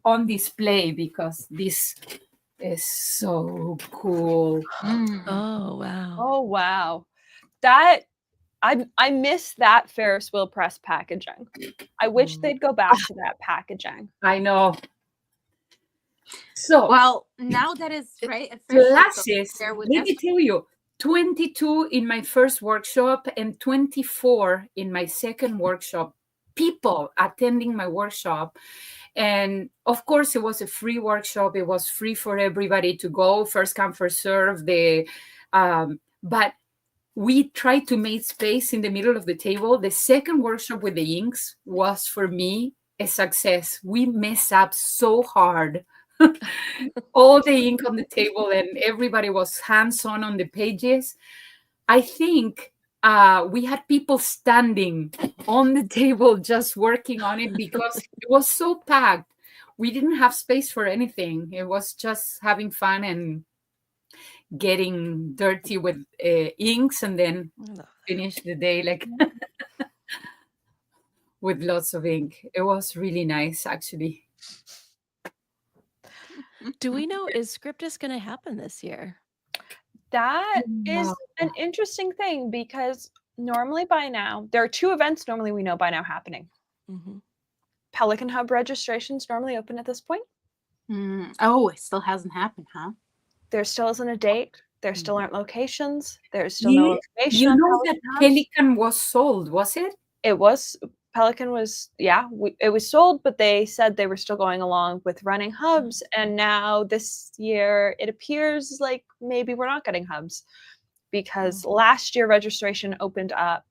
on display because this is so cool. Oh, wow. Oh, wow. That I miss that Ferris wheel press packaging. I wish they'd go back to that packaging. I know. So, well, now that is right. Classes, let me tell you, 22 in my first workshop and 24 in my second workshop, people attending my workshop. And of course, it was a free workshop. It was free for everybody to go, first come, first serve. But we tried to make space in the middle of the table. The second workshop with the inks was, for me, a success. We messed up so hard. All the ink on the table, and everybody was hands-on on the pages. I think we had people standing on the table just working on it because it was so packed. We didn't have space for anything. It was just having fun and getting dirty with inks, and then finish the day like with lots of ink. It was really nice, actually. Do we know, is Scriptus going to happen this year? That is an interesting thing, because normally by now, there are 2 events normally we know by now happening. Pelican Hub registrations normally open at this point. Oh, it still hasn't happened, huh? There still isn't a date. There still aren't locations. There's still no information. You know that Pelican was sold, was it? It was. Pelican was, it was sold, but they said they were still going along with running hubs. And now this year, it appears like maybe we're not getting hubs, because last year registration opened up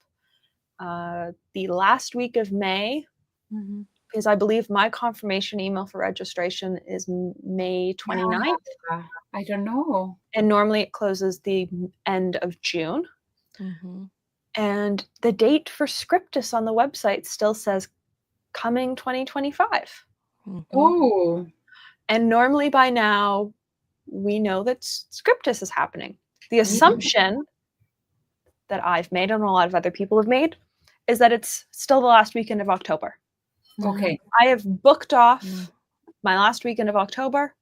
the last week of May, because I believe my confirmation email for registration is May 29th. I don't know. And normally it closes the end of June. And the date for Scriptus on the website still says coming 2025. Oh. And normally by now, we know that Scriptus is happening. The assumption that I've made, and a lot of other people have made, is that it's still the last weekend of October. Okay. I have booked off my last weekend of October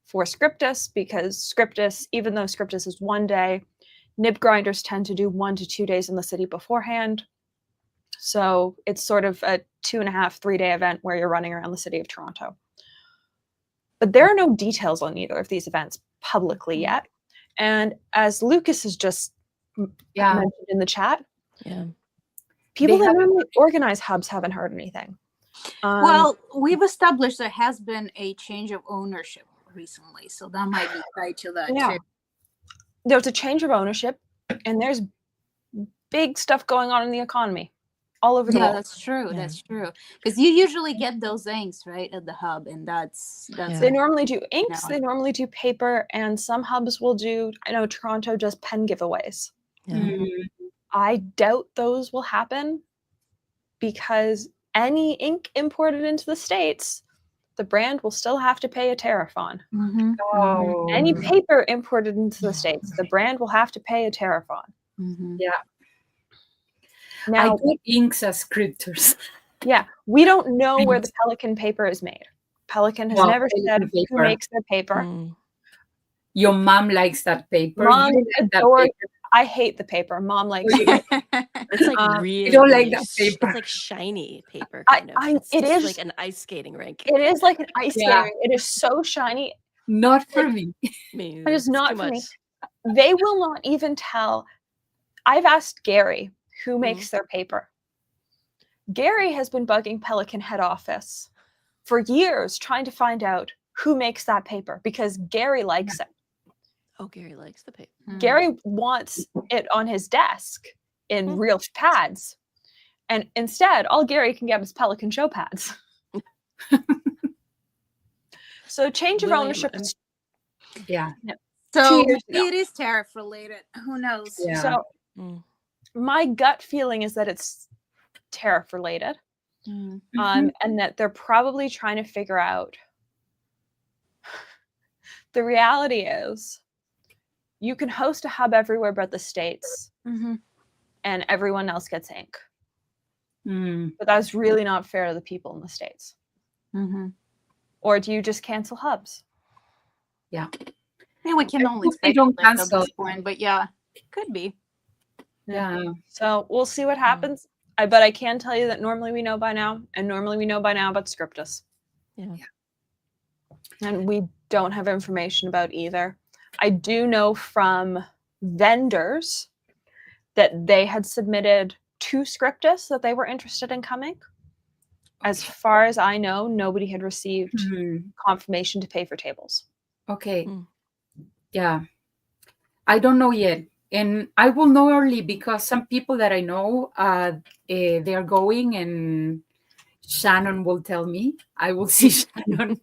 for Scriptus, because Scriptus, even though Scriptus is 1 day, nib grinders tend to do 1 to 2 days in the city beforehand. So it's sort of a 2.5, 3-day event where you're running around the city of Toronto. But there are no details on either of these events publicly yet. And as Lucas has just mentioned in the chat, people that normally organize hubs haven't heard anything. Well, we've established there has been a change of ownership recently, so that might be tied to that too. There's a change of ownership, and there's big stuff going on in the economy all over the world. That's true. That's true. Because you usually get those inks, right, at the hub, and that's They normally do inks, they normally do paper, and some hubs will do, I know Toronto does pen giveaways. I doubt those will happen, because any ink imported into the States, the brand will still have to pay a tariff on. Any paper imported into the States, the brand will have to pay a tariff on. Now, I do inks as scripters. We don't know where the Pelican paper is made. Pelican has never said who makes their paper. Your mom likes that paper. Mom adores it. I hate the paper. Mom likes it. It's like really, you don't like that paper. It's like shiny paper. Kind of. It is like an ice skating rink. It is like an ice skating rink. It is so shiny. Not for me. It is not for me. they will not even tell. I've asked Gary who makes their paper. Gary has been bugging Pelican head office for years trying to find out who makes that paper because Gary likes it. Oh, Gary likes the paper. Gary wants it on his desk in real pads. And instead, all Gary can get is Pelican show pads. So change of ownership. Yeah. So maybe it is tariff related. Who knows? Yeah. So my gut feeling is that it's tariff related. And that they're probably trying to figure out. The reality is you can host a hub everywhere but the States, and everyone else gets ink. But that's really not fair to the people in the States. Or do you just cancel hubs? Yeah. Yeah, we can only they don't speculate at cancel. this point, but yeah, it could be. Yeah. So we'll see what happens. But I can tell you that normally we know by now, and normally we know by now about Scriptus. Yeah. And we don't have information about either. I do know from vendors that they had submitted to Scriptus that they were interested in coming. As far as I know, nobody had received confirmation to pay for tables. Okay. Yeah. I don't know yet. And I will know early because some people that I know, they are going and Shannon will tell me. I will see Shannon.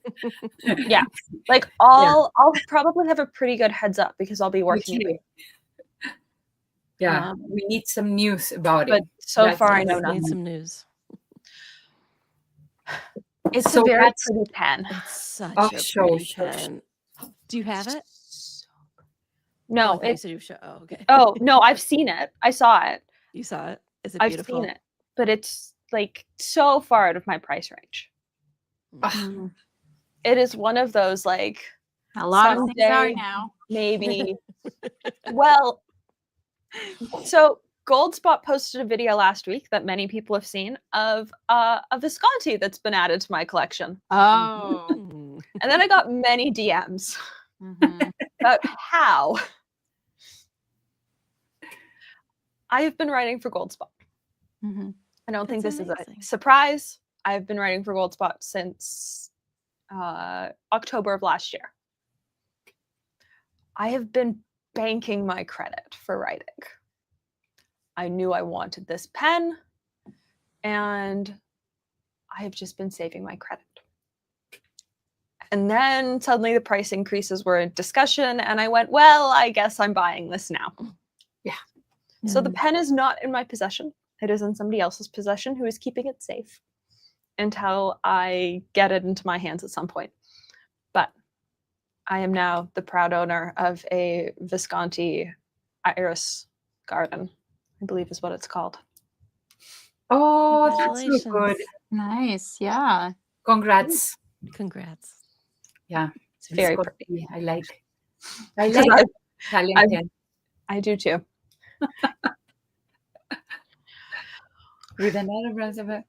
Yeah. Like I'll probably have a pretty good heads up because I'll be working it. Yeah. We need some news about but it. So far I know Need nothing. some news. It's so a very pretty pen. It's such a pretty pen. Do you have it? No. Okay, so you show. Oh, okay. Oh, no, I've seen it. I saw it. You saw it? Is it I've beautiful? seen it. But it's like so far out of my price range. It is one of those like a lot of things are now. Maybe. Well, so Goldspot posted a video last week that many people have seen of a Visconti that's been added to my collection. Oh. And then I got many DMs about how I have been writing for Goldspot. I don't think this is a surprise. I've been writing for Goldspot since October of last year. I have been banking my credit for writing. I knew I wanted this pen, and I have just been saving my credit. And then suddenly the price increases were in discussion, and I went, well, I guess I'm buying this now. Yeah. So the pen is not in my possession. It is in somebody else's possession who is keeping it safe until I get it into my hands at some point. But I am now the proud owner of a Visconti Iris Garden, I believe is what it's called. Oh, that's so good. Nice. Yeah. Congrats. Yeah. Yeah. It's very pretty. I like Italian pen. I do too. With another brand of it.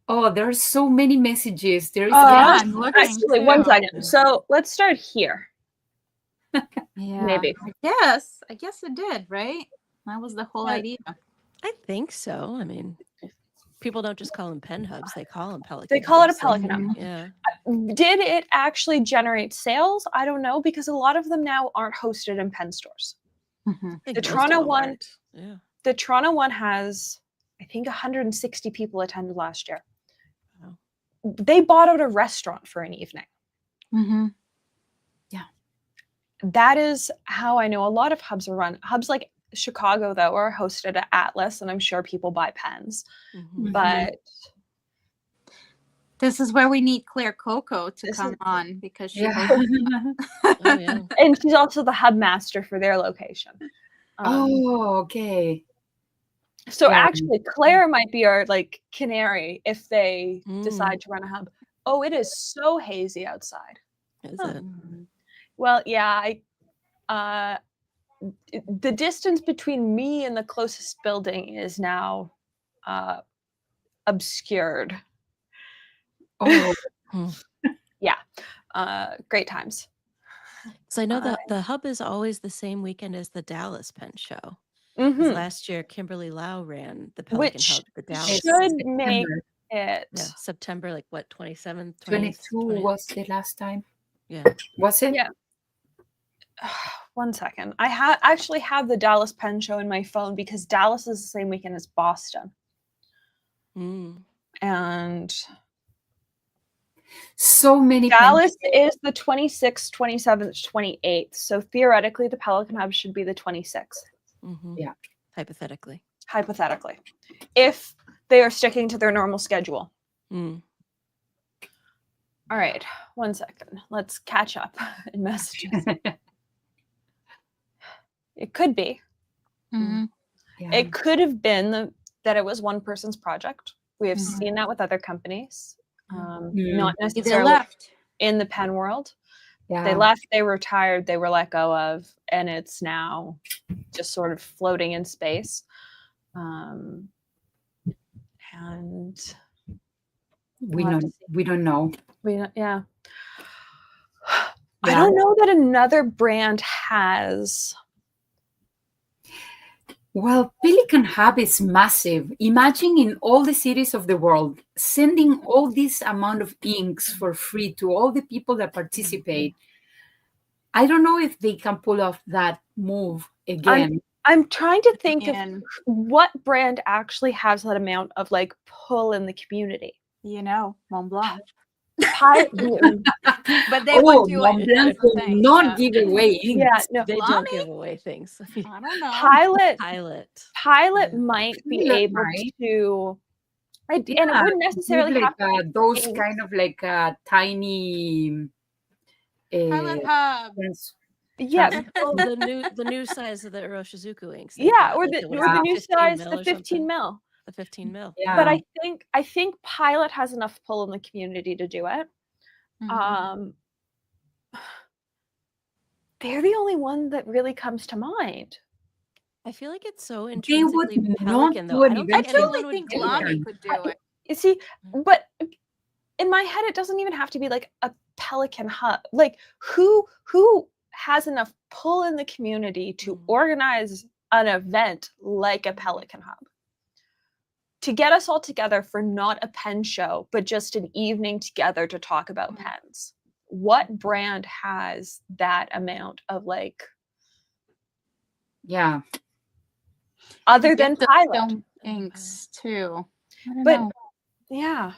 Oh, there are so many messages. There is I'm looking. Actually, 1 second. So let's start here. Yeah. Maybe. I guess it did, right? That was the whole idea. I think so. I mean, people don't just call them pen hubs; they call them Pelican. They call it a hubs. Pelican hub. Yeah. Did it actually generate sales? I don't know, because a lot of them now aren't hosted in pen stores. The Toronto one, the Toronto one has, I think, 160 people attended last year. Wow. They bought out a restaurant for an evening. Yeah. That is how I know a lot of hubs are run. Hubs like Chicago, though, are hosted at Atlas, and I'm sure people buy pens. But this is where we need Claire Coco to come on, because she and she's also the hub master for their location. Okay. So actually, Claire might be our like canary if they decide to run a hub. Oh, it is so hazy outside. Is it? Well, yeah. The distance between me and the closest building is now obscured. Oh. Yeah. Great times. So I know that the hub is always the same weekend as the Dallas Pen Show. 'Cause Mhm. last year, Kimberly Lau ran the Pelican Which Hub, the Dallas. should make it. Yeah, September, like what, 27th, 22 20th? was the last time. Yeah. Was it? Yeah. 1 second. I actually have the Dallas Pen Show in my phone because Dallas is the same weekend as Boston. Mm. And so many Dallas is the 26th, 27th, 28th. So theoretically, the Pelican Hub should be the 26th. Mm-hmm. Yeah. Hypothetically. If they are sticking to their normal schedule. Mm. All right. 1 second. Let's catch up in messages. It could be. Mhm. Yeah. It could have been that it was one person's project. We have Mhm. seen that with other companies. Not Maybe they necessarily left. in the pen world. Yeah. They left, they were retired, they were let go of, and it's now just sort of floating in space. And We we'll have don't. to see. We don't know. Yeah. I don't know that another brand has. Well, Pelican Hub is massive. Imagine in all the cities of the world sending all this amount of inks for free to all the people that participate. I don't know if they can pull off that move again. I'm trying to think of what brand actually has that amount of like pull in the community. Mont Blanc. But they would do Mont Blanc will not give away inks. Yeah, no, they don't give away things. I don't know. Pilot might be able to, and it wouldn't necessarily like, have to those kind of like tiny Pilot Hub. Yeah, the new size of the Iroshizuku inks. Yeah, or the new size, the 15 mil. The 15 mil. Yeah. But I think Pilot has enough pull in the community to do it. Mm-hmm. They're the only one that really comes to mind. I feel like it's so They intrinsically would Pelican, not though. do I an don't event. think anyone would think do Lamy it. could do it. You see, but in my head, it doesn't even have to be like a Pelican Hub. Like who has enough pull in the community to organize an event like a Pelican Hub? To get us all together for not a pen show, but just an evening together to talk about pens. What brand has that amount of like? Yeah. Other than Pilot inks too. I don't but know. Yeah.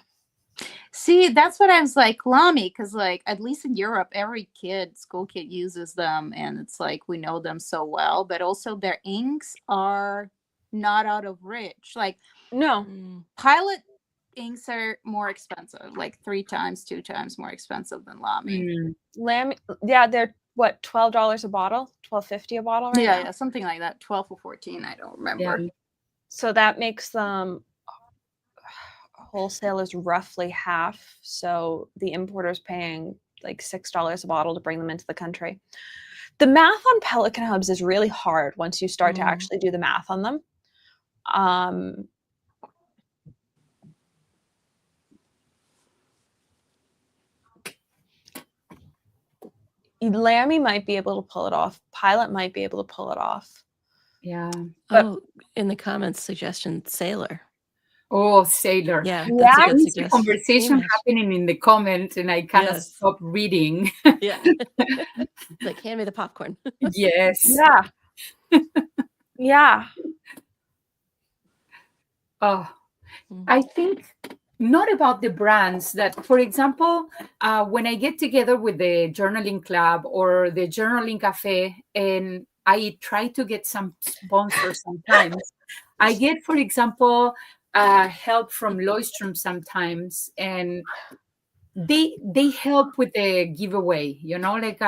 See, that's what I was like, Lamy, because like at least in Europe, every school kid uses them, and it's like we know them so well. But also their inks are not out of reach. Like no, Pilot inks are more expensive, like 2 times more expensive than Lamy. Lamy, yeah, they're what, $12 a bottle, $12.50 a bottle, right? Yeah, something like that, 12 or 14. I don't remember. Yeah. So that makes them wholesalers roughly half. So the importer's paying like $6 a bottle to bring them into the country. The math on Pelican Hubs is really hard once you start to actually do the math on them. Lamy might be able to pull it off. Pilot might be able to pull it off. Yeah. In the comments, suggestion Sailor. Oh, Sailor. Yeah. Yeah. That's a good There's a suggestion. conversation happening in the comments, and I cannot stop reading. Yeah. Like, hand me the popcorn. Yes. Yeah. Yeah. Oh, I think not about the brands that, for example, when I get together with the journaling club or the journaling cafe, and I try to get some sponsors sometimes, I get, for example, help from Leuchtturm sometimes, and they help with the giveaway, like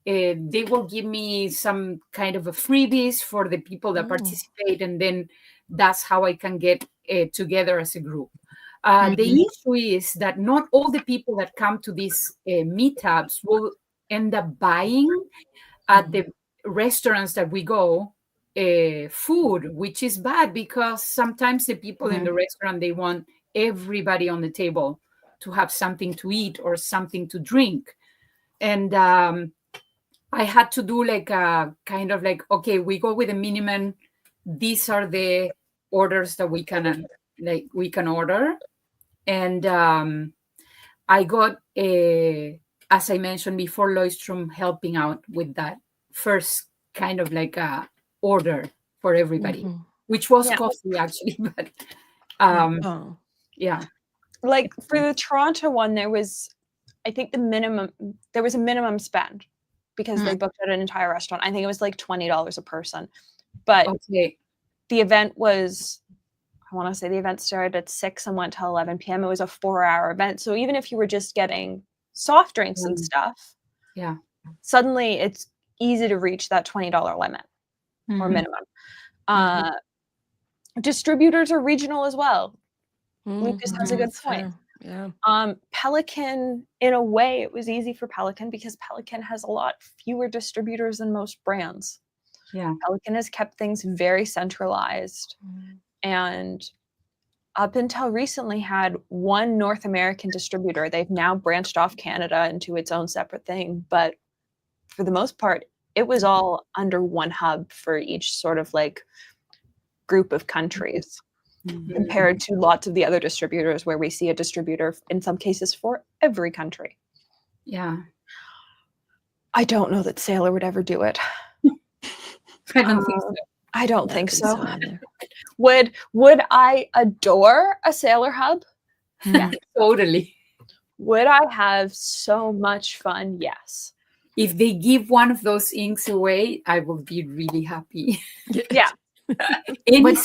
they will give me some kind of a freebies for the people that participate, and then that's how I can get together as a group. The issue is that not all the people that come to these meetups will end up buying at the restaurants that we go food, which is bad because sometimes the people in the restaurant, they want everybody on the table to have something to eat or something to drink. And I had to do like a kind of like, okay, we go with a minimum. These are the orders that we can order. And I got, as I mentioned before, Loistrom helping out with that first kind of like a order for everybody, which was costly actually, but yeah. Like for the Toronto one, there was a minimum spend because they booked out an entire restaurant. I think it was like $20 a person. But the event was, I want to say the event started at 6 and went till 11 p.m. It was a 4-hour event. So even if you were just getting soft drinks and stuff, suddenly it's easy to reach that $20 limit or minimum. Distributors are regional as well. Lucas has a good point. Yeah. Pelican, in a way, it was easy for Pelican because Pelican has a lot fewer distributors than most brands. Yeah. Pelican has kept things very centralized. And up until recently had one North American distributor. They've now branched off Canada into its own separate thing. But for the most part, it was all under one hub for each sort of like group of countries. Compared to lots of the other distributors where we see a distributor in some cases for every country. Yeah. I don't know that Sailor would ever do it. I don't think so. I don't think so. Would I adore a Sailor hub? Yeah, totally. Would I have so much fun? Yes. If they give one of those inks away, I will be really happy. Yeah. But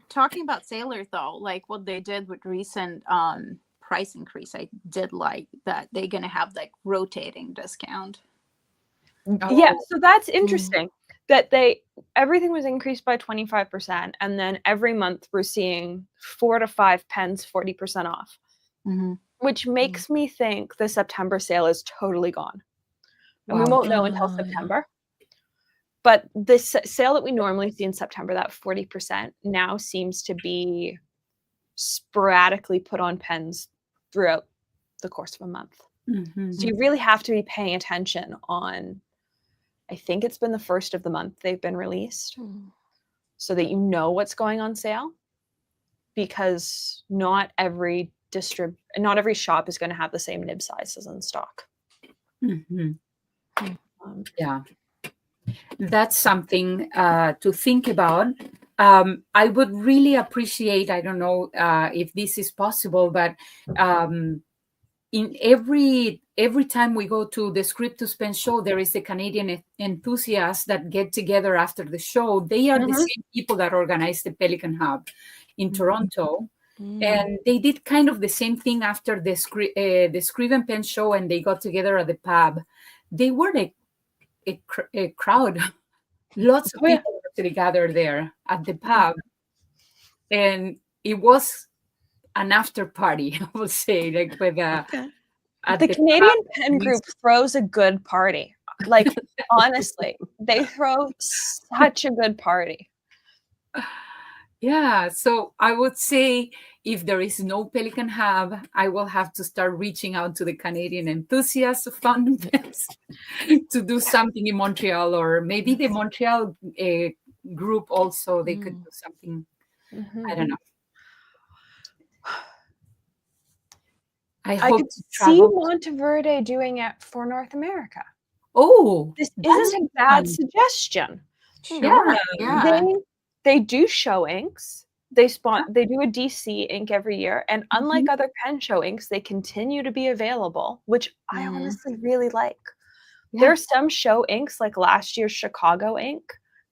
talking about Sailor though, like what they did with recent price increase, I did like that they're gonna have like rotating discount. Yeah, so that's interesting. That everything was increased by 25%, and then every month we're seeing 4 to 5 pens 40% off, which makes me think the September sale is totally gone, and we won't know until September. But this sale that we normally see in September, that 40%, now seems to be sporadically put on pens throughout the course of a month. So you really have to be paying attention on, I think it's been the first of the month they've been released, so that you know what's going on sale, because not every shop is going to have the same nib sizes in stock. Yeah. That's something to think about. I would really appreciate, I don't know if this is possible, but in every time we go to the Script to Spend show, there is a Canadian enthusiasts that get together after the show. They are the same people that organize the Pelican Hub in Toronto. And they did kind of the same thing after the Scriven Pen show, and they got together at the pub. They were like a crowd, lots of people actually gathered there at the pub, and it was an after party, I would say, like with the Canadian Pen Group throws a good party. Like honestly, they throw such a good party. Yeah, so I would say if there is no Pelican Hub, I will have to start reaching out to the Canadian enthusiasts of fountain pens to do something in Montreal, or maybe the Montreal group also, they could do something. I don't know. I could see Monteverde doing it for North America. Oh, this isn't a bad suggestion. Sure. Yeah. They do show inks. They do a DC ink every year, and unlike other pen show inks, they continue to be available, which I honestly really like. There are some show inks, like last year's Chicago ink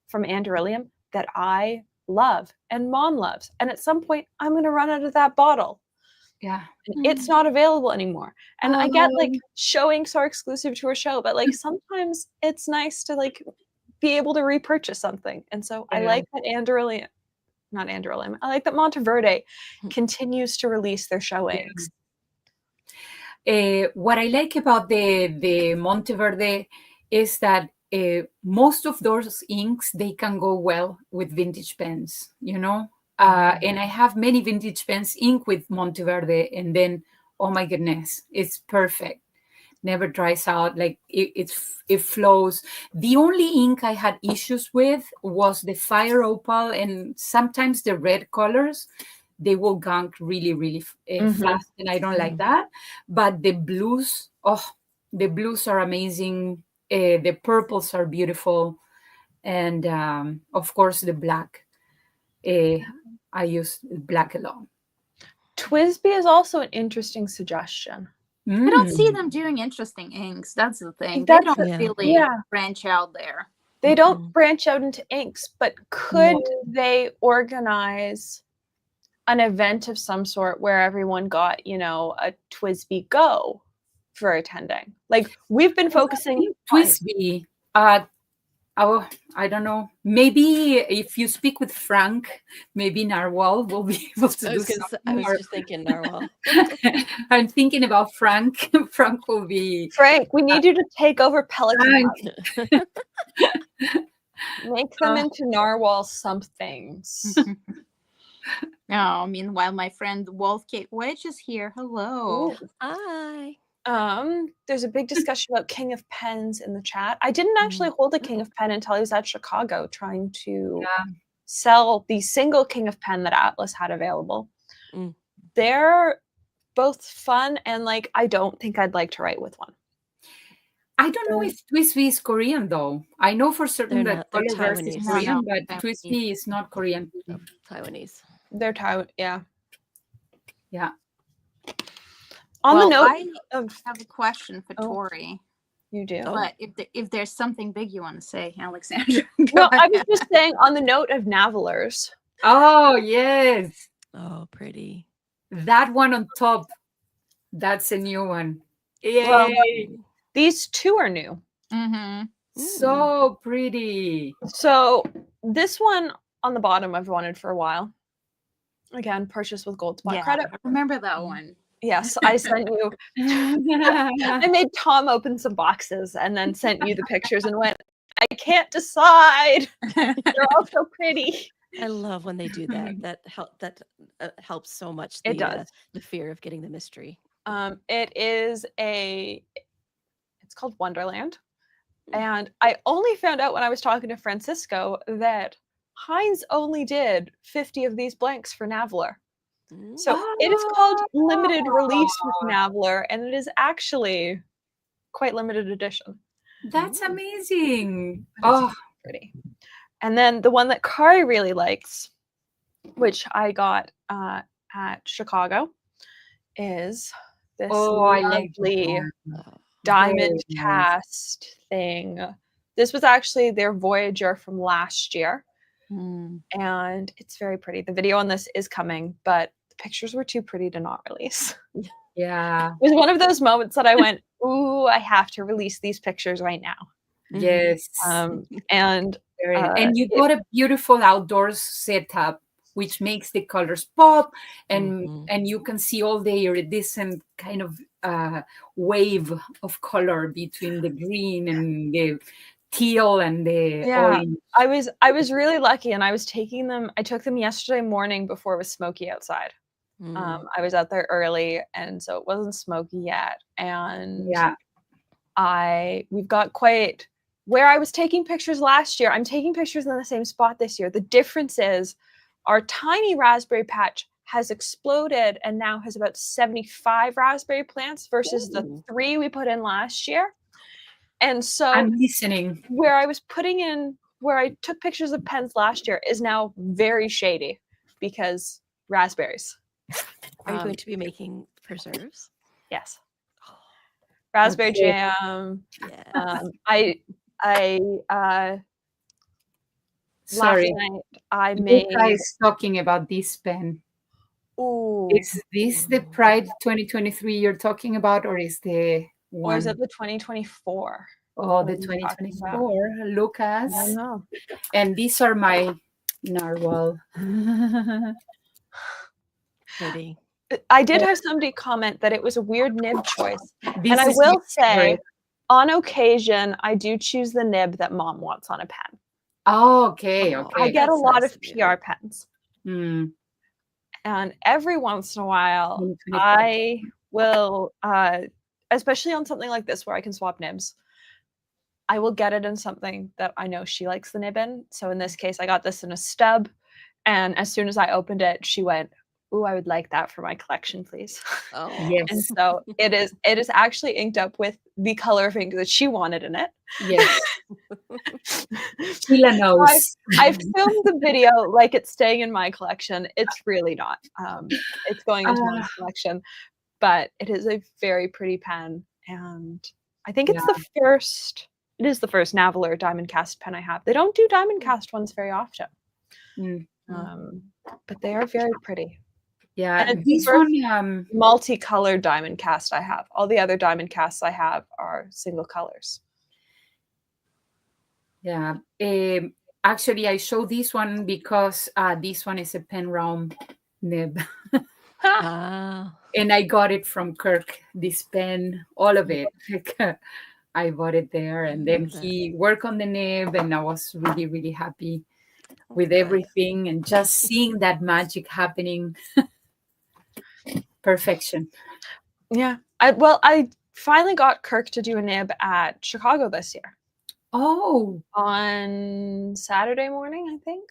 from Anderillium, that I love and Mom loves, and at some point I'm going to run out of that bottle. Yeah, it's not available anymore. And I get like show inks are exclusive to a show, but like sometimes it's nice to like be able to repurchase something. And so I like that I like that Monteverde continues to release their show inks. What I like about the Monteverde is that most of those inks, they can go well with vintage pens, you know? And I have many vintage pens ink with Monteverde, and then, oh my goodness, it's perfect. never dries out. Like it flows. The only ink I had issues with was the fire opal and sometimes the red colors. They will gunk really, really fast, and I don't like that. But the blues, the blues are amazing. The purples are beautiful, and of course the black. I use black alone. TWSBI is also an interesting suggestion. I don't see them doing interesting inks. That's the thing. That's They don't really branch out there. They don't branch out into inks, but could they organize an event of some sort where everyone got, you know, a TWSBI Go for attending? Like, we've been focusing TWSBI. I don't know. Maybe if you speak with Frank, maybe Narwhal will be able to do something. I was just thinking Narwhal. I'm thinking about Frank. Frank will be... Frank, we need you to take over Pelican. Make them into Narwhal somethings. No, meanwhile, my friend Wolfgate Wedge is here. Hello. Ooh, hi. There's a big discussion about King of Pens in the chat. I didn't actually hold a King of Pen until I was at Chicago trying to sell the single King of Pen that Atlas had available. They're both fun and like, I don't think I'd like to write with one. I don't know if TWSBI is Korean though. I know for certain that Colorverse is Korean, but TWSBI is not Korean. Taiwanese. They're Taiwan, yeah. On the note, I have a question for Tori. You do? But if there's something big you want to say, Alexandra. No, I was just saying on the note of Navelers. Oh, yes. Oh, pretty. That one on top. That's a new one. Yay. Well, these two are new. So pretty. So this one on the bottom I've wanted for a while. Again, purchased with Gold Spot credit. I remember that one. Yes, I sent you. I made Tom open some boxes and then sent you the pictures and went, I can't decide. They're all so pretty. I love when they do that. That helps so much. It does. The fear of getting the mystery. It's called Wonderland. And I only found out when I was talking to Francisco that Heinz only did 50 of these blanks for Naveler. So it is called limited release with Naveler, and it is actually quite limited edition. That's amazing. Pretty. And then the one that Kari really likes, which I got at Chicago, is this lovely diamond cast thing. This was actually their Voyager from last year. And it's very pretty. The video on this is coming, but the pictures were too pretty to not release. Yeah. It was one of those moments that I went, ooh, I have to release these pictures right now. Yes. And you got a beautiful outdoors setup, which makes the colors pop, and you can see all the iridescent kind of wave of color between the green and the teal and the orange. I was really lucky, and I took them yesterday morning before it was smoky outside. I was out there early, and so it wasn't smoky yet. And we've got quite where I was taking pictures last year. I'm taking pictures in the same spot this year. The difference is our tiny raspberry patch has exploded and now has about 75 raspberry plants versus the 3 we put in last year. And so I'm listening. Where I took pictures of pens last year is now very shady because raspberries. Are you going to be making preserves? Yes. Raspberry jam. Yeah. Sorry, last night I made. You guys talking about this pen. Ooh. Is this the Pride 2023 you're talking about, or is the one? Or is it the 2024? Oh, the 2024. Lucas. I don't know. And these are my Narwhal. Pretty. I did have somebody comment that it was a weird nib choice. And I will say, on occasion, I do choose the nib that mom wants on a pen. Oh, okay. I get a lot of PR pens. And every once in a while, I will especially on something like this where I can swap nibs, I will get it in something that I know she likes the nib in. So in this case, I got this in a stub. And as soon as I opened it, she went, "Ooh, I would like that for my collection, please." Oh, Yes. And so it is actually inked up with the color of ink that she wanted in it. Yes. Sheila knows. I've filmed the video like it's staying in my collection. It's really not. It's going into my collection, but it is a very pretty pen, and I think it's the first. It is the first Navaler diamond cast pen I have. They don't do diamond cast ones very often, but they are very pretty. Yeah, And it's this the first one. multicolored diamond cast I have. All the other diamond casts I have are single colors. Yeah. Actually, I show this one because this one is a pen round nib. And I got it from Kirk, this pen, all of it. I bought it there, and then he worked on the nib, and I was really, really happy with everything, and just seeing that magic happening. Perfection. Yeah. I finally got Kirk to do a nib at Chicago this year. Oh. On Saturday morning, I think.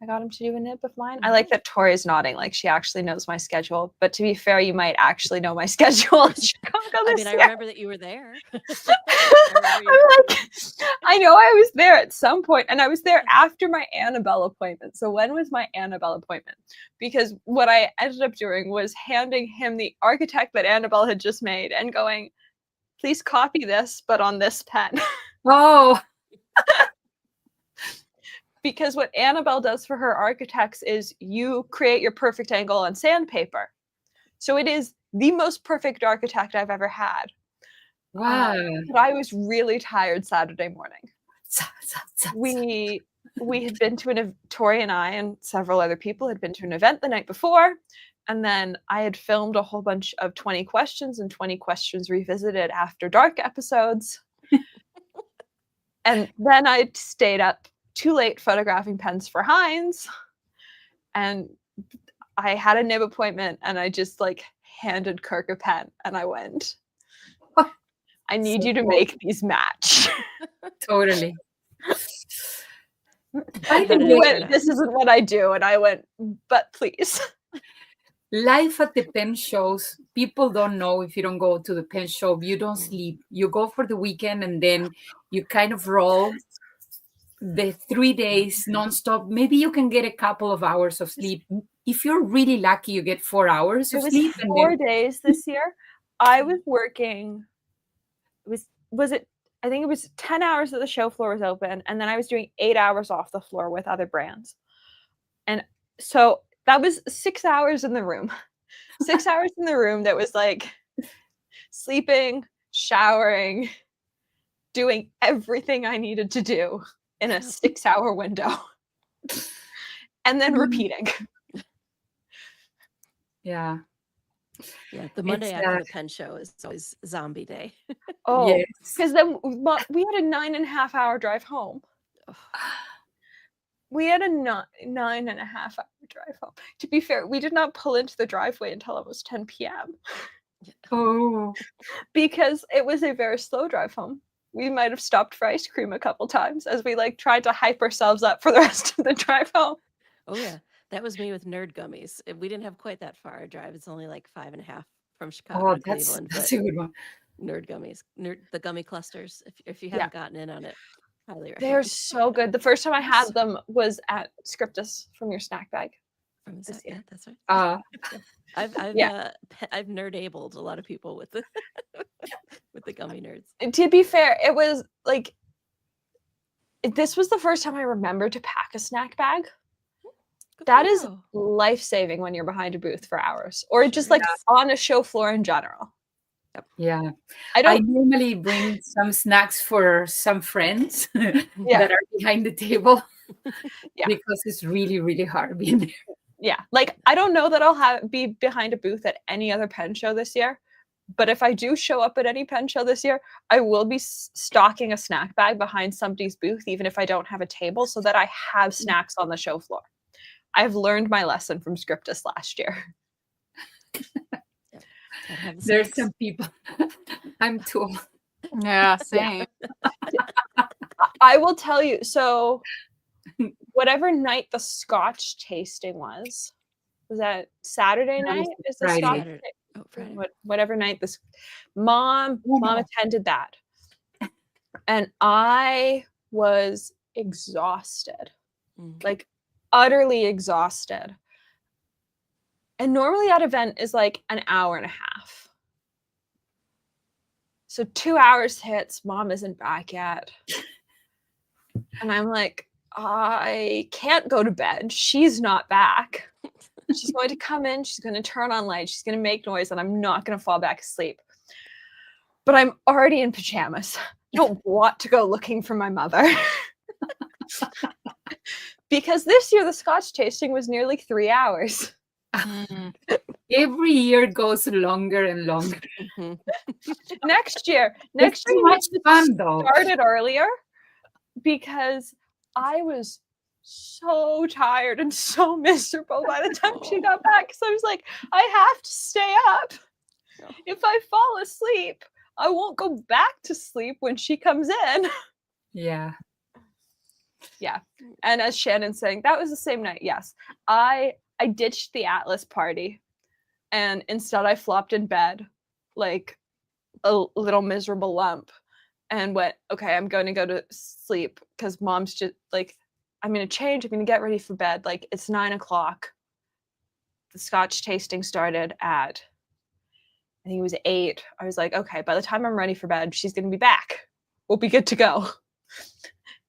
I got him to do a nib of mine. I like that Tori's nodding, like she actually knows my schedule. But to be fair, you might actually know my schedule in Chicago this year. I remember that you were there. I know I was there at some point, and I was there after my Annabelle appointment. So when was my Annabelle appointment? Because what I ended up doing was handing him the architect that Annabelle had just made and going, "Please copy this, but on this pen." Oh. Because what Annabelle does for her architects is you create your perfect angle on sandpaper. So it is the most perfect architect I've ever had. Wow. But I was really tired Saturday morning. We had been to Tori and I and several other people had been to an event the night before. And then I had filmed a whole bunch of 20 questions and 20 questions revisited after dark episodes. And then I stayed up too late photographing pens for Heinz, and I had a nib appointment, and I just like handed Kirk a pen, and I went, "I need you to make these match." Totally. He went, "This isn't what I do," and I went, "But please." Life at the pen shows, people don't know if you don't go to the pen show, you don't sleep. You go for the weekend, and then you kind of roll the 3 days nonstop. Maybe you can get a couple of hours of sleep. If you're really lucky, you get 4 hours of sleep. It was 4 days this year. I was working. Was it? I think it was 10 hours that the show floor was open, and then I was doing 8 hours off the floor with other brands. And so that was 6 hours in the room. 6 hours in the room that was like sleeping, showering, doing everything I needed to do in a 6-hour window, and then repeating. Yeah. Yeah, the Monday after the pen show is always zombie day. Oh, yes. Because then we had a 9.5-hour drive home. We had a 9.5-hour drive home. To be fair, we did not pull into the driveway until almost 10 p.m. Oh. Because it was a very slow drive home. We might have stopped for ice cream a couple times as we like tried to hype ourselves up for the rest of the drive home. Oh yeah, that was me with nerd gummies. We didn't have quite that far a drive. It's only like 5.5 from Chicago to Cleveland. That's a good one. Nerd gummies, the gummy clusters. If you haven't gotten in on it, highly recommend. They're so good. The first time I had them was at Scriptus from your snack bag. Yeah, that's right. I've nerd-abled a lot of people with the with the gummy nerds. And to be fair, it was like this was the first time I remembered to pack a snack bag. That is life-saving when you're behind a booth for hours, or just like on a show floor in general. Yeah, I normally bring some snacks for some friends that are behind the table because it's really, really hard being there. Yeah, like I don't know that I'll be behind a booth at any other pen show this year, but if I do show up at any pen show this year, I will be stocking a snack bag behind somebody's booth, even if I don't have a table, so that I have snacks on the show floor. I've learned my lesson from Scriptus last year. There's some people. I'm too. Yeah, same. I will tell you. So, whatever night the Scotch tasting was that Saturday night? Is the Scotch? Saturday. Oh, Friday. Whatever night this mom attended that, and I was exhausted, like utterly exhausted. And normally that event is like an hour and a half. So 2 hours hits, mom isn't back yet. And I'm like, I can't go to bed. She's not back. She's going to come in. She's going to turn on lights. She's going to make noise, and I'm not going to fall back asleep. But I'm already in pajamas. I don't want to go looking for my mother. Because this year the Scotch tasting was nearly 3 hours. Every year goes longer and longer. Next year too much fun though. Started earlier because I was so tired and so miserable by the time she got back. So I was like, I have to stay up. If I fall asleep, I won't go back to sleep when she comes in. Yeah. Yeah. And as Shannon's saying, that was the same night. Yes. I ditched the Atlas party, and instead I flopped in bed like a little miserable lump and went, okay, I'm going to go to sleep because mom's just like, I'm going to change. I'm going to get ready for bed. Like, it's 9 o'clock. The Scotch tasting started at, I think it was 8. I was like, okay, by the time I'm ready for bed, she's going to be back. We'll be good to go.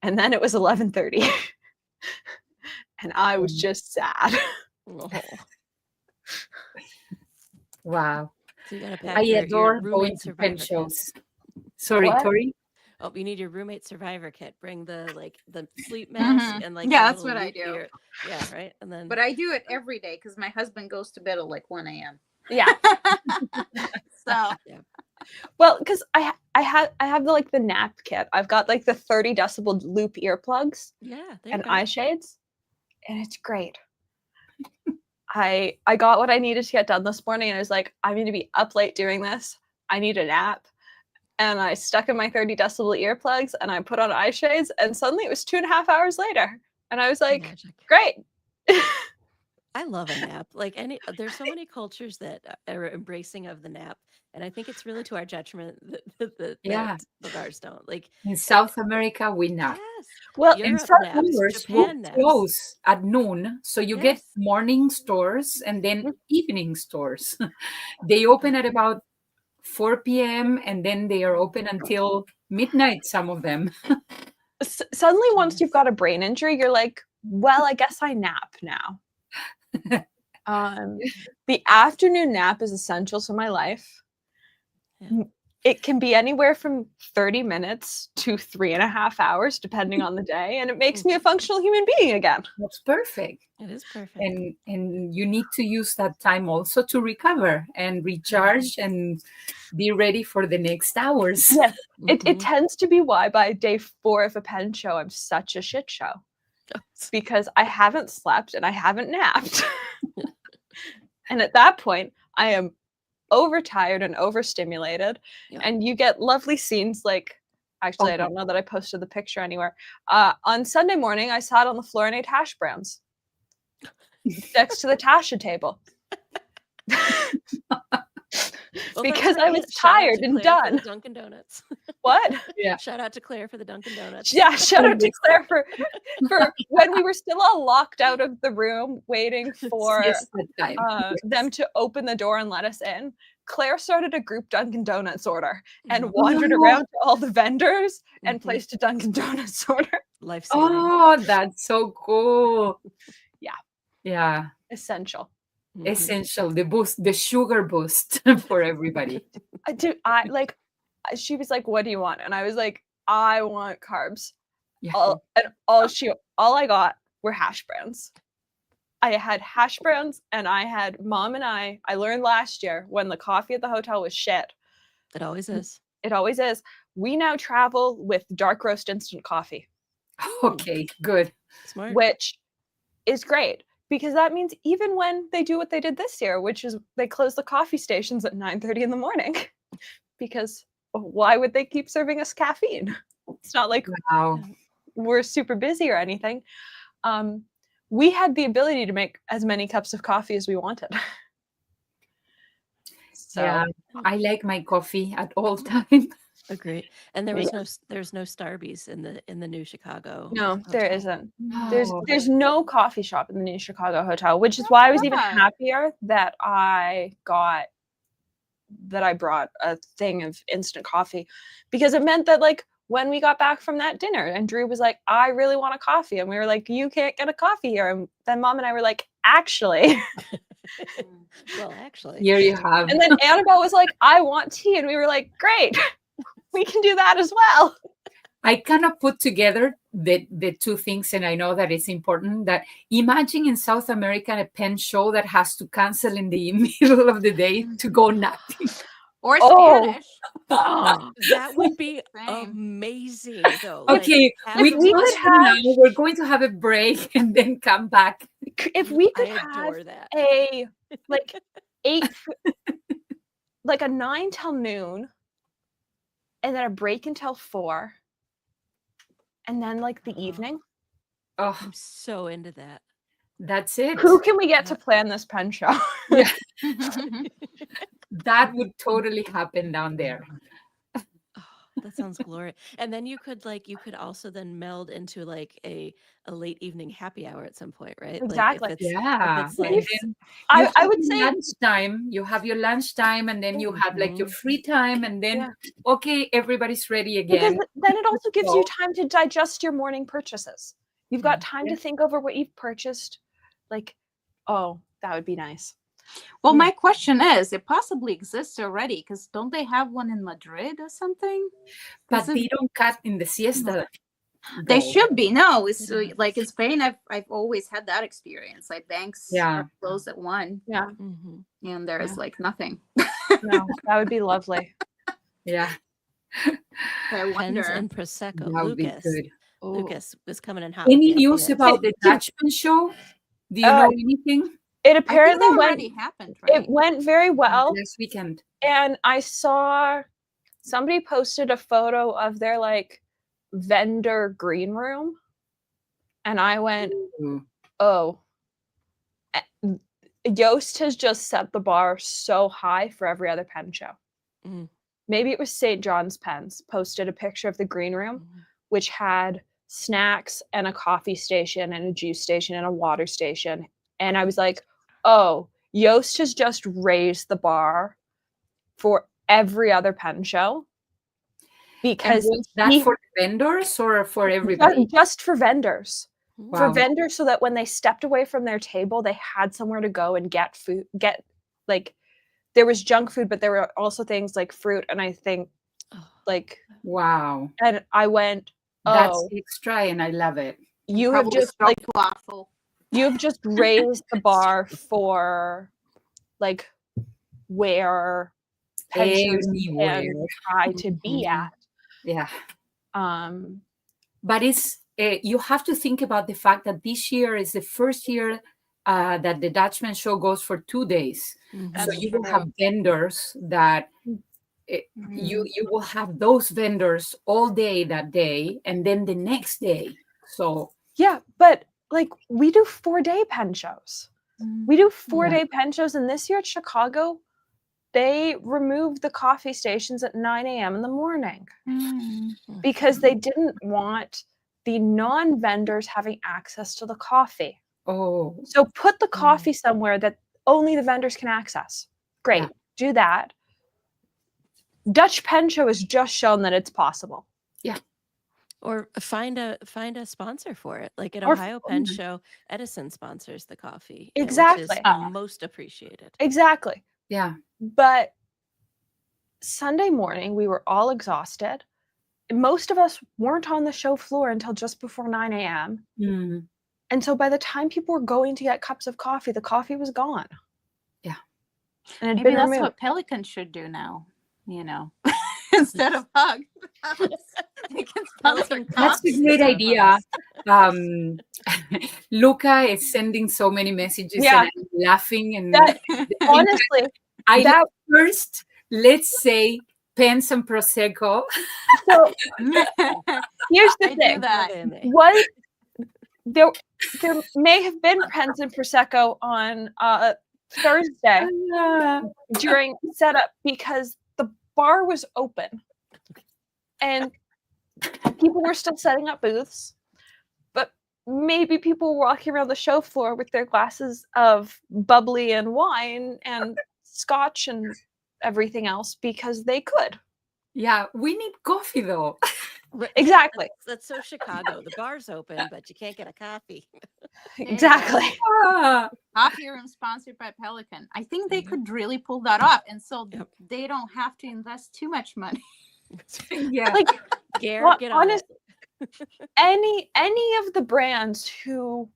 And then it was 11:30. And I was just sad. Wow. So you gotta pack I your adore roommate going to survivor pen kit. shows. Sorry, What? Tori? Oh, you need your roommate survivor kit. Bring the sleep mask and like Yeah, the that's what I loop do. gear. Yeah, right. And then But I do it every day because my husband goes to bed at like 1 a.m. Yeah. So Well, because I have the nap kit. I've got like the 30 decibel loop earplugs yeah, there you and go. eye shades, and it's great. I got what I needed to get done this morning, and I was like, I'm going to be up late doing this. I need a nap. And I stuck in my 30 decibel earplugs, and I put on eye shades, and suddenly it was 2.5 hours later. And I was like, Magic. great. I love a nap. Like there's so many cultures that are embracing of the nap, and I think it's really to our detriment Yeah. that ours don't. Like In South America, we nap. yes, Well, And Europe some naps, stores Japan will naps. close at noon. So you get Yes. morning stores and then evening stores. They open at about 4 p.m. and then they are open until midnight, some of them. suddenly, once you've got a brain injury, you're like, well, I guess I nap now. The afternoon nap is essential to my life. Yeah. It can be anywhere from 30 minutes to 3.5 hours, depending on the day, and it makes me a functional human being again. That's perfect. It is perfect. And you need to use that time also to recover and recharge and be ready for the next hours. Yes, it tends to be why by day 4 of a pen show, I'm such a shit show. Because I haven't slept and I haven't napped. And at that point, I am overtired and overstimulated. Yeah. And you get lovely scenes like, actually, I don't know that I posted the picture anywhere. On Sunday morning, I sat on the floor and ate hash browns next to the Tasha table. Because I was tired and done. Dunkin' Donuts. What? Yeah. Shout out to Claire for the Dunkin' Donuts. Yeah, shout out to Claire for when we were still all locked out of the room waiting for Yes, that time. them to open the door and let us in. Claire started a group Dunkin' Donuts order and wandered around to all the vendors and placed a Dunkin' Donuts order. Life saving. Oh, that's so cool. Yeah. Yeah. Essential. Essential. The boost, the sugar boost for everybody. She was like, what do you want? And I was like, I want carbs. Yeah. All I got were hash browns. I had hash browns, and I had mom and I learned last year when the coffee at the hotel was shit. It always is. It always is. We now travel with dark roast instant coffee. Okay, good. Smart. Which is great because that means even when they do what they did this year, which is they close the coffee stations at 9:30 in the morning, because why would they keep serving us caffeine? It's not like we're super busy or anything. We had the ability to make as many cups of coffee as we wanted. So yeah, I like my coffee at all times. Agree. And there's no Starbucks in the new Chicago. no, there hotel. isn't. Oh. There's no coffee shop in the new Chicago hotel, which is why I was even happier that I brought a thing of instant coffee, because it meant that like when we got back from that dinner and Drew was like, I really want a coffee, and we were like, you can't get a coffee here, and then Mom and I were like, actually. Well, actually, Here you have. And then Annabelle was like, I want tea, and we were like, great, we can do that as well. I kind of put together the two things, and I know that it's important that imagine in South America a pen show that has to cancel in the middle of the day to go napping. Or Spanish. That would be Same. amazing, though. Okay, we could have, we're going to have a break and then come back. if we could I adore have that. a like 8 like a 9 till noon, and then a break until 4, and then like the evening. Oh, I'm so into that. that's it. Who can we get to plan this pen show? Yeah. That would totally happen down there. Oh, that sounds glorious. And then you could also then meld into like a late evening happy hour at some point, right? Exactly. Like if it's, Yeah. If it's like, I would say lunchtime. You have your lunchtime, and then you have like your free time, and then okay, everybody's ready again. because then it also gives you time to digest your morning purchases. You've got time to think over what you've purchased. Like, oh, that would be nice. Well, my question is, it possibly exists already, because don't they have one in Madrid or something? But they don't cut in the siesta. They should be. No, it's like in Spain, I've always had that experience. Like banks are closed at 1. Yeah. And there's like nothing. No, that would be lovely. Yeah. I wonder. Pens and Prosecco. That would be good. Lucas was coming in hot. Any news about the Dutchman show? Do you know anything? It apparently already happened, right? It went very well. Last weekend. And I saw somebody posted a photo of their like vendor green room, and I went, oh, Yoast has just set the bar so high for every other pen show. Maybe it was St. John's Pens posted a picture of the green room, which had snacks and a coffee station and a juice station and a water station. And I was like, oh, Yoast has just raised the bar for every other pen show. Because that for vendors or for everybody? Just for vendors. Wow. For vendors, so that when they stepped away from their table, they had somewhere to go and get food. There was junk food, but there were also things like fruit. And I think like, wow. And I went, that's extra, and I love it. You have just like waffle. You've just raised the bar for like where pensions can try to be at. Yeah. But it's you have to think about the fact that this year is the first year that the Dutchman show goes for 2 days. So you will have vendors that you will have those vendors all day that day, and then the next day. So yeah, but like we do 4-day pen shows. We do 4-day pen shows, and this year at Chicago, they removed the coffee stations at 9 a.m. in the morning because they didn't want the non-vendors having access to the coffee. Oh. So put the coffee somewhere that only the vendors can access. Great. Do that. Dutch Pen Show has just shown that it's possible. Yeah. Or find a sponsor for it. Like at Ohio Pen Show, Edison sponsors the coffee. Exactly. Which is most appreciated. Exactly. Yeah. But Sunday morning, we were all exhausted. Most of us weren't on the show floor until just before 9 a.m. And so by the time people were going to get cups of coffee, the coffee was gone. Yeah. And maybe that's what Pelican should do now, you know, instead of hug. That's a great idea. Um, Luca is sending so many messages Yeah. and I'm laughing. And That honestly, that first, let's say pens and Prosecco. so here's the I do thing. that. What there may have been Pens and Prosecco on Thursday during setup because the bar was open and people were still setting up booths, but maybe people were walking around the show floor with their glasses of bubbly and wine and scotch and everything else because they could. Yeah, we need coffee though. Exactly. That's so Chicago. The bar's open, but you can't get a coffee. Exactly. Coffee room sponsored by Pelican. I think they could really pull that off, and so they don't have to invest too much money. Yeah. Like, Gare, get on it. any of the brands who,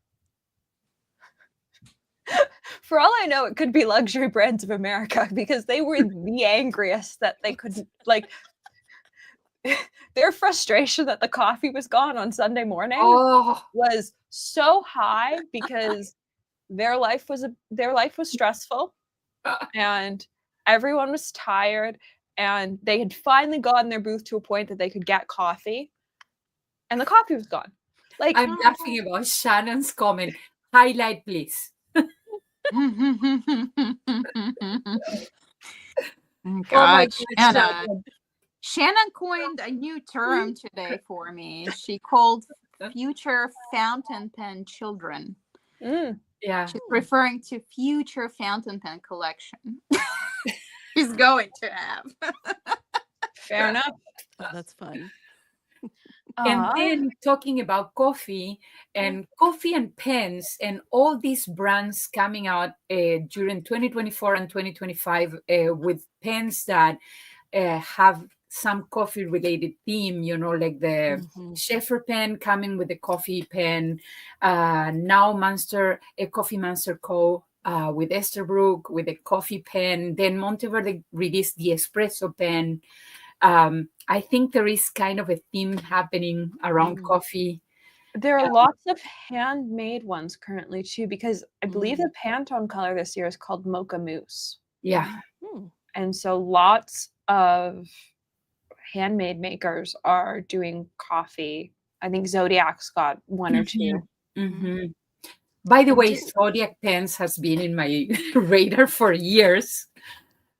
for all I know, it could be Luxury Brands of America because they were the angriest that they could, like, their frustration that the coffee was gone on Sunday morning was so high because their life was stressful and everyone was tired and they had finally gotten their booth to a point that they could get coffee and the coffee was gone. Like, I'm laughing about Shannon's comment. Highlight, please. God, Shannon coined a new term today for me. She called future fountain pen children. Yeah. She's referring to future fountain pen collection. She's going to have. fair enough. Oh, that's fun. And then talking about coffee and pens and all these brands coming out during 2024 and 2025 with pens that have some coffee related theme, like the Schaefer pen coming with the coffee pen, now Coffee Monster Co. With Esterbrook with the coffee pen, then Monteverde released the espresso pen. I think there is kind of a theme happening around coffee. There are lots of handmade ones currently too, because I believe the Pantone color this year is called Mocha Mousse. Yeah. And so lots of handmade makers are doing coffee. I think Zodiac's got one or two. By the way, Zodiac pens has been in my radar for years.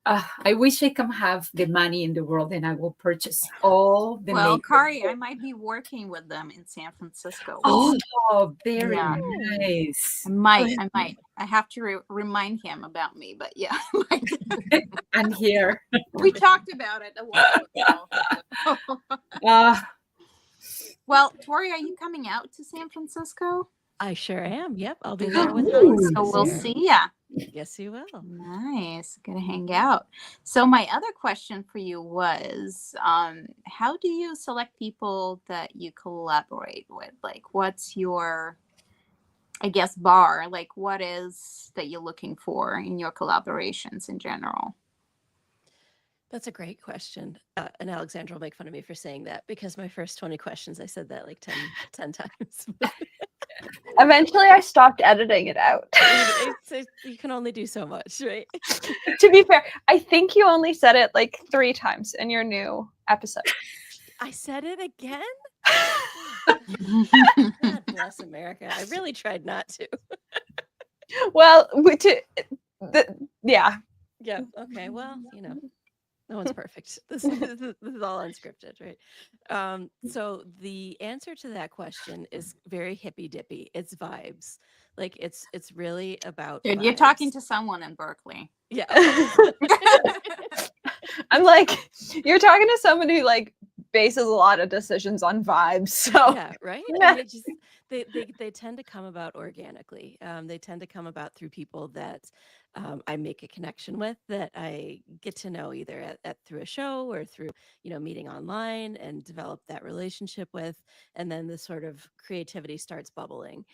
I wish I can have the money in the world and I will purchase all the makeup. Kari, I might be working with them in San Francisco. Oh, very nice. I might. I have to remind him about me, but yeah. I'm here. We talked about it a while ago. Well, Tori, are you coming out to San Francisco? I sure am. Yep, I'll be there with So we'll see ya. Yes, you will. Nice. Gonna hang out. So my other question for you was, how do you select people that you collaborate with? Like, what's your, I guess, bar? Like, what is that you're looking for in your collaborations in general? That's a great question. And Alexandra will make fun of me for saying that because my first 20 questions, I said that like 10 times. Eventually, I stopped editing it out. You can only do so much, right? To be fair, I think you only said it like 3 times in your new episode. I said it again? God bless America. I really tried not to. Well, yeah. Yeah. Okay. Well, no one's perfect. This is all unscripted, right? So the answer to that question is very hippy dippy. It's vibes. Like it's really about. Dude, vibes. you're talking to someone in Berkeley. Yeah. I'm like, you're talking to someone who like bases a lot of decisions on vibes. So yeah, right. And they tend to come about organically. They tend to come about through people that I make a connection with, that I get to know either at through a show or through meeting online and develop that relationship with, and then the sort of creativity starts bubbling.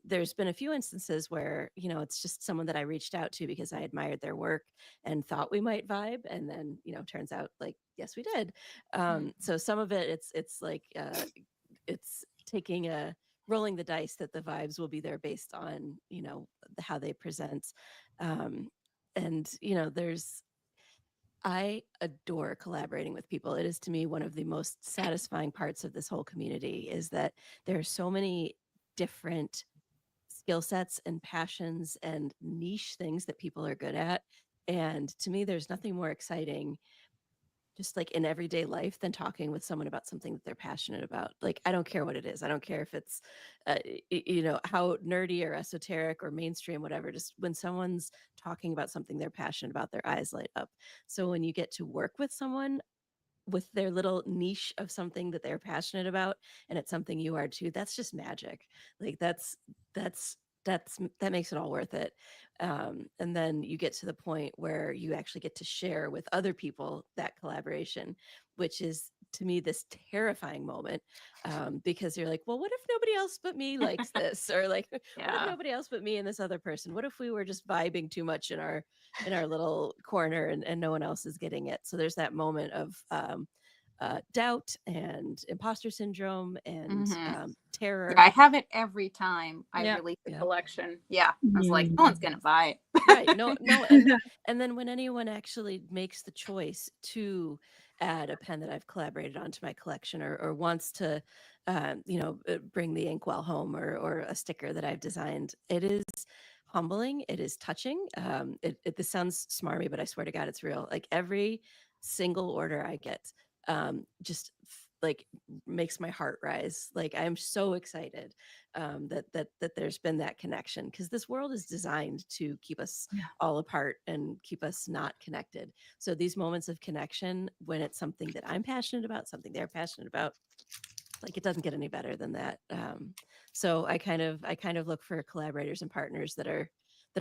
There's been a few instances where it's just someone that I reached out to because I admired their work and thought we might vibe, and then turns out like yes we did. So some of it it's like it's taking a rolling the dice that the vibes will be there based on, how they present. And, I adore collaborating with people. It is, to me, one of the most satisfying parts of this whole community is that there are so many different skill sets and passions and niche things that people are good at. And to me, there's nothing more exciting just like in everyday life than talking with someone about something that they're passionate about. Like, I don't care what it is. I don't care if it's, how nerdy or esoteric or mainstream, whatever. Just when someone's talking about something they're passionate about, their eyes light up. So when you get to work with someone with their little niche of something that they're passionate about, and it's something you are too, that's just magic. Like that makes it all worth it. And then you get to the point where you actually get to share with other people that collaboration, which is, to me, this terrifying moment, because you're like, well, what if nobody else but me likes this? Or like, what if nobody else but me and this other person? What if we were just vibing too much in our little corner and no one else is getting it? So there's that moment of doubt and imposter syndrome and terror. I have it every time I release a collection. I was like, no one's gonna buy it. Right. No. And then when anyone actually makes the choice to add a pen that I've collaborated onto my collection, or wants to, bring the inkwell home, or a sticker that I've designed, it is humbling. It is touching. This sounds smarmy, but I swear to God, it's real. Like every single order I get, just like makes my heart rise. Like I'm so excited that there's been that connection, because this world is designed to keep us all apart and keep us not connected. So these moments of connection, when it's something that I'm passionate about, something they're passionate about, like it doesn't get any better than that. So I kind of look for collaborators and partners that are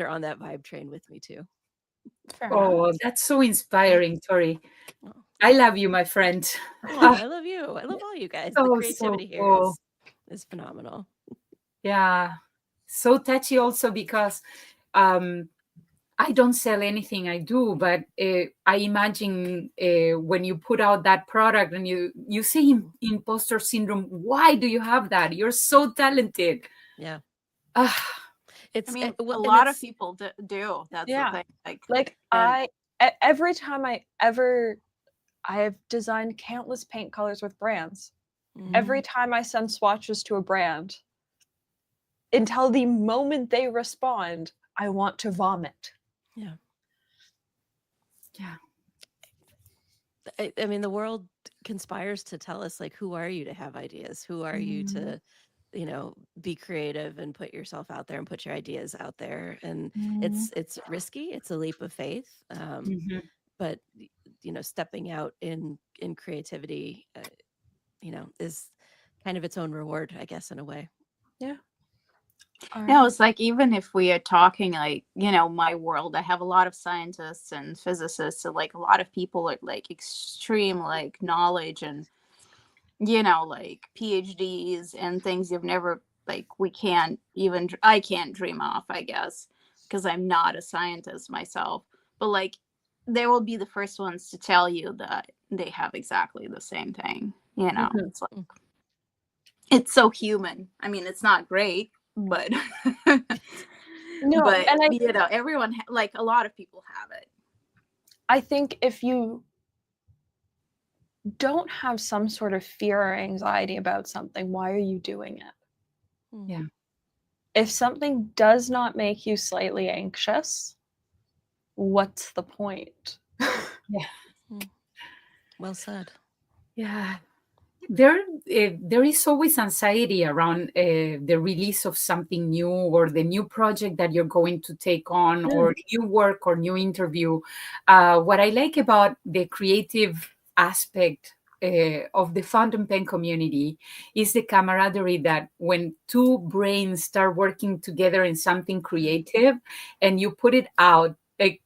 on that vibe train with me too. That's so inspiring, Tori. Oh. I love you, my friend. I love you. I love all you guys. The creativity here is phenomenal. Yeah. So touchy also because I don't sell anything I do, but I imagine when you put out that product and you see imposter syndrome, why do you have that? You're so talented. Yeah. It's, a lot of people do. That's the thing. Every time I have designed countless paint colors with brands. Mm-hmm. Every time I send swatches to a brand, until the moment they respond, I want to vomit. Yeah. I mean, the world conspires to tell us, like, who are you to have ideas? Who are you to, be creative and put yourself out there and put your ideas out there? And it's risky. It's a leap of faith. But stepping out in creativity, is kind of its own reward, I guess, in a way. Yeah. No, it's like, even if we are talking like, my world, I have a lot of scientists and physicists, so like a lot of people are like extreme like knowledge and like PhDs and things you've never, like, I can't dream off, I guess, because I'm not a scientist myself. But like, they will be the first ones to tell you that they have exactly the same thing. It's like, it's so human. I mean, it's not great, but no, but and everyone, like a lot of people have it. I think if you don't have some sort of fear or anxiety about something, why are you doing it? Yeah. If something does not make you slightly anxious, what's the point? Well said. Yeah. There is always anxiety around the release of something new, or the new project that you're going to take on, or new work or new interview. What I like about the creative aspect of the fountain pen community is the camaraderie, that when two brains start working together in something creative and you put it out, like,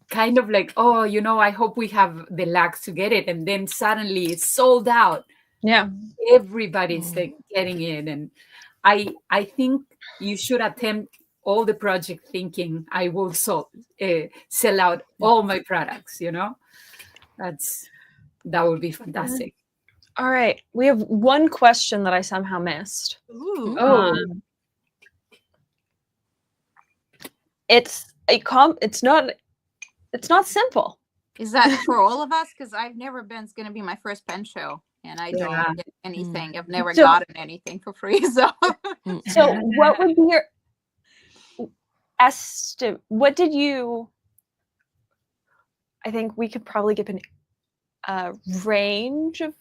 kind of like, I hope we have the luck to get it, and then suddenly it's sold out. Yeah, everybody's like getting in. And I think you should attempt all the project thinking, I will sell out all my products. That would be fantastic. All right. We have one question that I somehow missed. Ooh. Oh. It's not simple. Is that for all of us? Because I've never been. It's going to be my first pen show, and I don't Yeah. get anything. I've never So- gotten anything for free. So So what would be your estimate? What did you? I think we could probably give a range of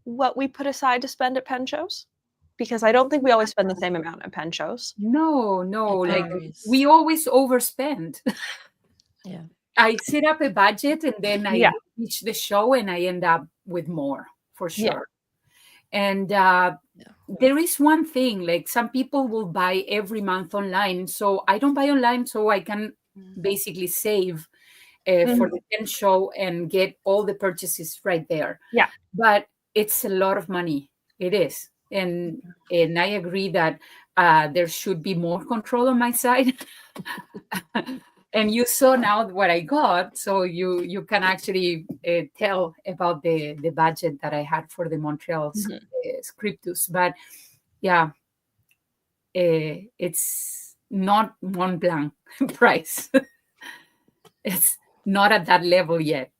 what we put aside to spend at pen shows, because I don't think we always spend the same amount at pen shows. No, It like varies. we always overspend. Yeah. I set up a budget and then I Yeah. reach the show and I end up with more for Yeah. sure. And there is one thing, like some people will buy every month online. So I don't buy online, so I can basically save for the pen show and get all the purchases right there. Yeah. But it's a lot of money. It is. And I agree that there should be more control on my side. And you saw now what I got, so you can actually tell about the budget that I had for the Montreal Scriptus. But yeah, it's not Mont Blanc price. It's not at that level yet.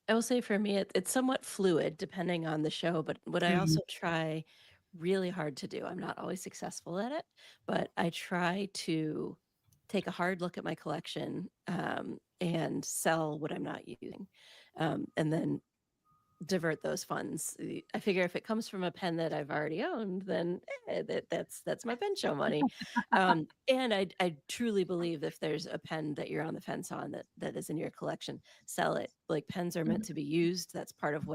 I will say for me, it's somewhat fluid depending on the show, but what I also try really hard to do, I'm not always successful at it, but I try to take a hard look at my collection and sell what I'm not using, and then divert those funds. I figure if it comes from a pen that I've already owned, then that's my pen show money. And I truly believe if there's a pen that you're on the fence on that is in your collection, sell it. Like pens are meant to be used. That's part of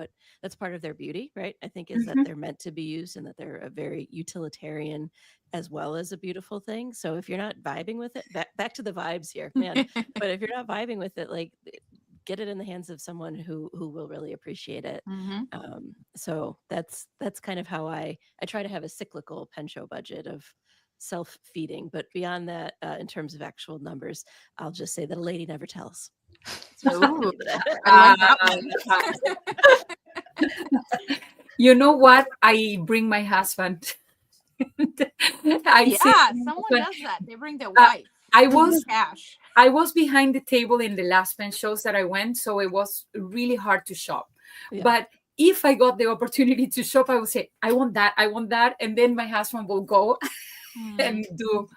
their beauty, right? I think is that they're meant to be used and that they're a very utilitarian as well as a beautiful thing. So if you're not vibing with it, back to the vibes here, man. But if you're not vibing with it, like get it in the hands of someone who will really appreciate it. So that's kind of how I try to have a cyclical pen show budget of self-feeding. But beyond that, in terms of actual numbers, I'll just say that a lady never tells. Ooh, I like that one. You know what? I bring my husband. Someone does that. They bring their wife. I was cash. I was behind the table in the last pen shows that I went, so it was really hard to shop. Yeah. But if I got the opportunity to shop, I would say, I want that, and then my husband will go and do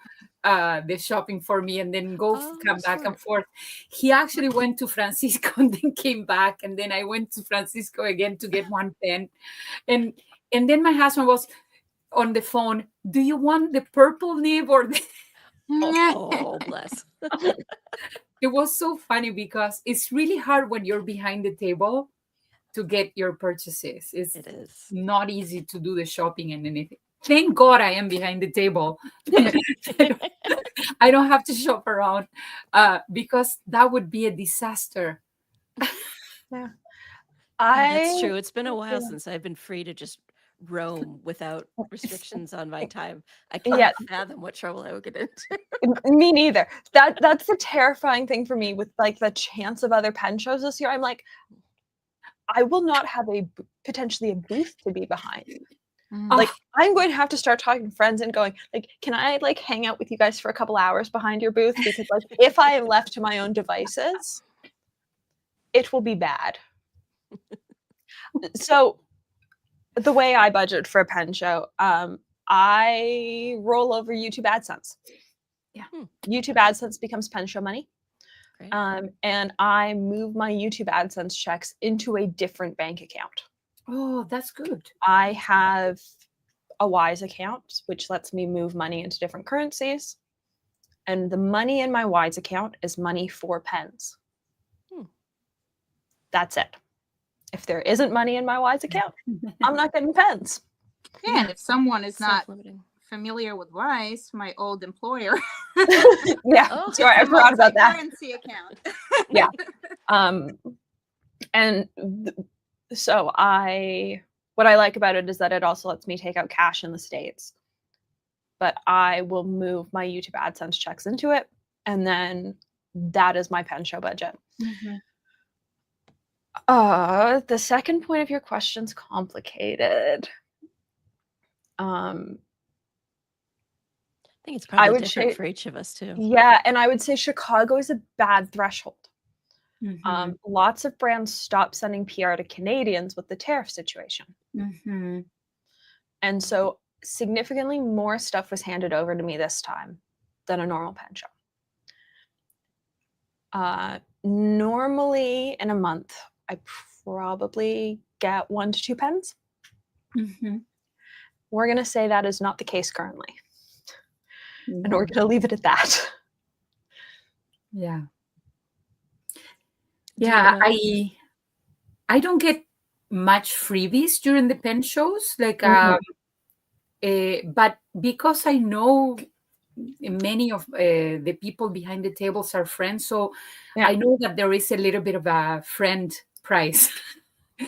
the shopping for me, and then come back and forth. He actually went to Francisco and then came back, and then I went to Francisco again to get one pen, and then my husband was on the phone. Do you want the purple nib or the Oh, bless. It was so funny because it's really hard when you're behind the table to get your purchases. It is not easy to do the shopping and anything. Thank God I am behind the table. I don't have to shop around because that would be a disaster. That's true. It's been a while since I've been free to just roam without restrictions on my time. I can't fathom what trouble I would get into. Me neither. That's the terrifying thing for me with like the chance of other pen shows this year. I'm like, I will not have potentially a booth to be behind. Like I'm going to have to start talking to friends and going like, can I like hang out with you guys for a couple hours behind your booth? Because like if I am left to my own devices, it will be bad. So the way I budget for a pen show, I roll over YouTube AdSense. Yeah. YouTube AdSense becomes pen show money. Great. And I move my YouTube AdSense checks into a different bank account. Oh, that's good. I have a Wise account, which lets me move money into different currencies. And the money in my Wise account is money for pens. That's it. If there isn't money in my Wise account, I'm not getting pens. Yeah, and if someone is not Self-limiting. familiar with Wise, my old employer. Yeah, sorry, I forgot about that. Currency account. Yeah. So what I like about it is that it also lets me take out cash in the States. But I will move my YouTube AdSense checks into it, and then that is my pen show budget. The second point of your question's complicated. I think it's probably different for each of us too. Yeah, and I would say Chicago is a bad threshold. Mhm. Lots of brands stopped sending PR to Canadians with the tariff situation. Mhm. And so significantly more stuff was handed over to me this time than a normal pen show. Normally in a month, I probably get 1 to 2 pens. Mhm. We're going to say that is not the case currently. And Yeah. we're going to leave it at that. Yeah. Do you Yeah, wanna- I don't get much freebies during the pen shows, like, but because I know many of the people behind the tables are friends, so Yeah. I know that there is a little bit of a friend price.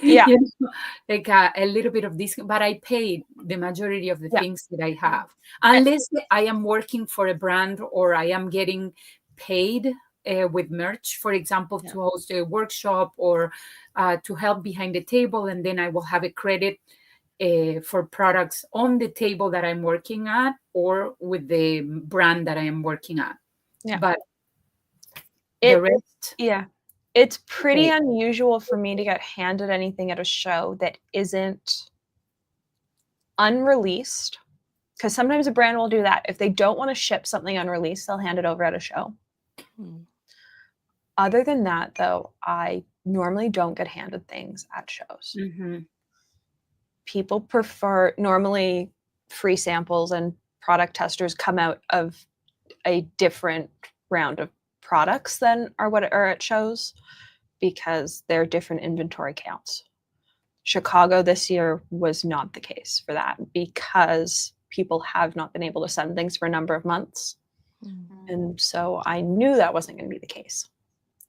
Yeah. You know, like a little bit of discount, but I paid the majority of the Yeah. things that I have, unless I am working for a brand or I am getting paid with merch, for example, to host a workshop or to help behind the table, and then I will have a credit for products on the table that I'm working at or with the brand that I am working at. Yeah. But the rest, yeah, it's pretty unusual for me to get handed anything at a show that isn't unreleased, because sometimes a brand will do that. If they don't want to ship something unreleased, they'll hand it over at a show. Other than that, though, I normally don't get handed things at shows. People prefer, normally free samples and product testers come out of a different round of products than are what are at shows, because they're different inventory counts. Chicago this year was not the case for that, because people have not been able to send things for a number of months. And so I knew that wasn't going to be the case.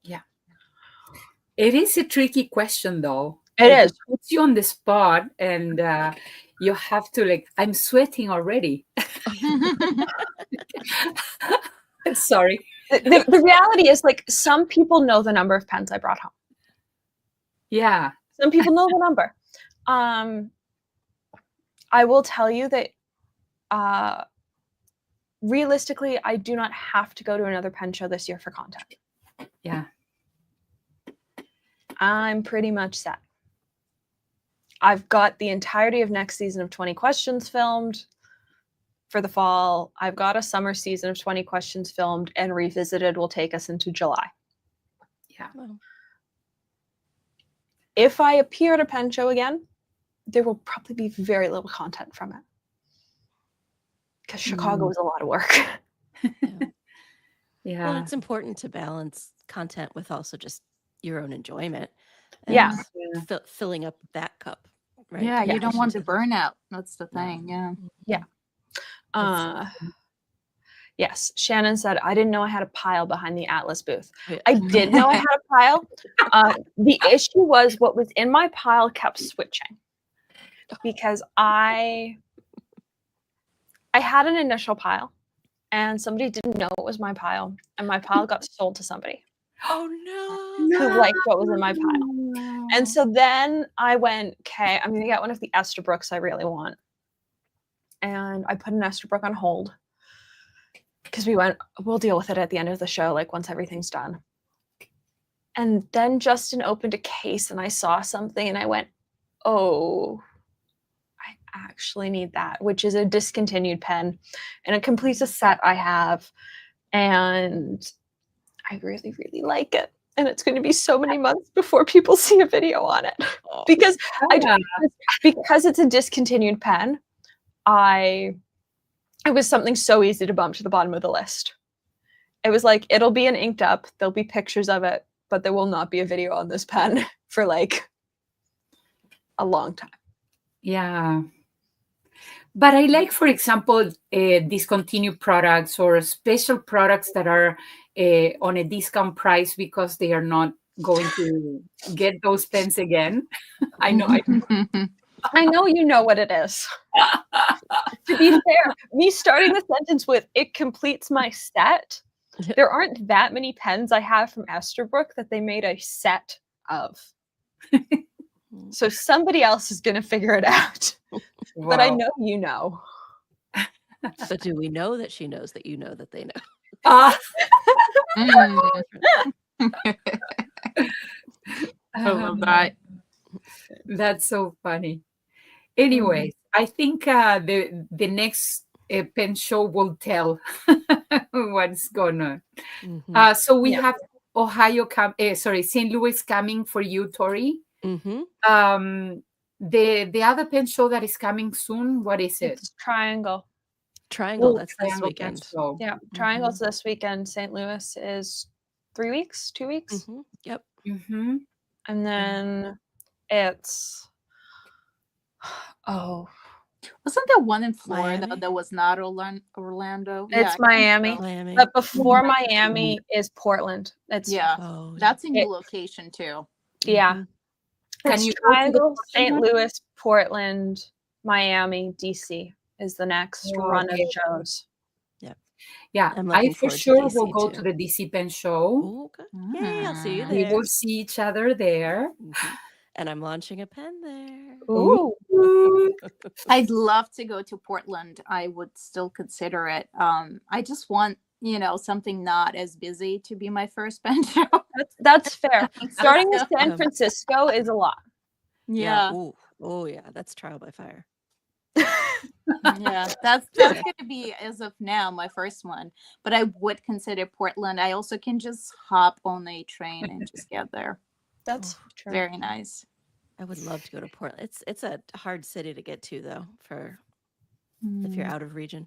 Yeah. It is a tricky question, though. It is. It puts you on the spot, and you have to, like, I'm sweating already. Sorry. The reality is, like, some people know the number of pens I brought home. Yeah. Some people know the number. I will tell you that realistically, I do not have to go to another pen show this year for content. Yeah. I'm pretty much set. I've got the entirety of next season of 20 Questions filmed for the fall. I've got a summer season of 20 Questions filmed, and Revisited will take us into July. Yeah. If I appear at a pen show again, there will probably be very little content from it, because Chicago is a lot of work. Yeah. Well, it's important to balance content with also just your own enjoyment. Yeah. Filling up that cup. Right. Yeah, you don't want the burnout. That's the thing. Yeah. Yes. Shannon said, I didn't know I had a pile behind the Atlas booth. I did know I had a pile. The issue was what was in my pile kept switching, because I had an initial pile and somebody didn't know it was my pile, and my pile got sold to somebody. Oh no. Who liked what was in my pile. And so then I went, okay, I'm gonna get one of the Estabrooks I really want. And I put an Estabrook on hold, because we went, we'll deal with it at the end of the show, like once everything's done. And then Justin opened a case and I saw something and I went, oh, I actually need that, which is a discontinued pen, and it completes a set I have. And I really, really like it. And it's going to be so many months before people see a video on it, because because it's a discontinued pen. It was something so easy to bump to the bottom of the list. It was like, it'll be an inked up, there'll be pictures of it, but there will not be a video on this pen for like a long time. Yeah. But I like, for example, discontinued products or special products that are on a discount price, because they are not going to get those pens again. I know. I know you know what it is. To be fair, me starting the sentence with "it completes my set," there aren't that many pens I have from Estabrooke that they made a set of. So somebody else is going to figure it out. But I know you know. But do we know that she knows that you know that they know? Ah. I love that. That's so funny. Anyways, I think the next pen show will tell what's going on. So we have Ohio, St. Louis coming for you, Tori. The other pen show that is coming soon, what is it? It's Triangle. Triangle, that's this Triangle weekend. Pen Show. Yeah, Triangle's this weekend. St. Louis is 3 weeks, 2 weeks. Yep. And then it's Wasn't there one in Florida Miami? that was not Orlando? It's Miami. Miami. But before Miami is Portland. It's Oh, That's a new location too. yeah. Can It's you go to the Triangle, St. Portland? Louis, Portland, Miami, DC is the next run of shows. Yeah, I'm I looking for forward to sure will DC go too. to the DC Pen Show. Ooh, okay. Yay, I'll see you We there. will see each other there. And I'm launching a pen there. Ooh. I'd love to go to Portland. I would still consider it. I just want, something not as busy to be my first pen show. That's fair. Starting with San Francisco is a lot. Yeah. Ooh. Oh yeah, that's trial by fire. Yeah, that's going to be, as of now, my first one. But I would consider Portland. I also can just hop on a train and just get there. That's true. Very nice. I would love to go to Portland. It's a hard city to get to though, for if you're out of region.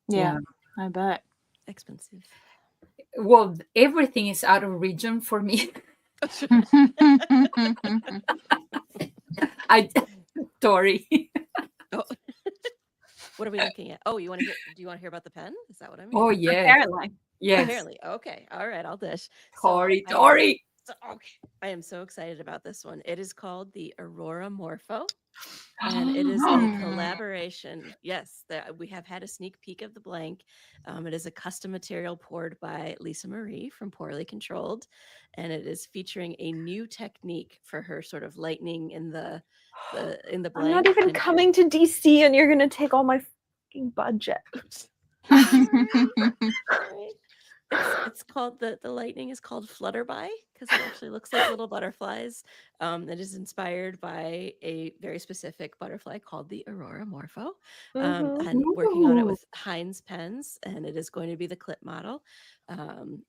Yeah, I bet. Expensive. Well, everything is out of region for me. Tori. Oh. What are we looking at? Oh, do you want to hear about the pen? Is that what I mean? Oh, yeah. Apparently. Yes. Apparently. Okay. All right. I'll dish. Tori. I am so excited about this one. It is called the Aurora Morpho, and it is a collaboration. Yes, we have had a sneak peek of the blank. It is a custom material poured by Lisa Marie from Poorly Controlled, and it is featuring a new technique for her sort of lightning in the blank. I'm not even coming to DC, and you're gonna take all my fucking budget. It's called the lightning is called Flutterby because it actually looks like little butterflies. It is inspired by a very specific butterfly called the Aurora Morpho. I'm working on it with Heinz pens, and it is going to be the clip model.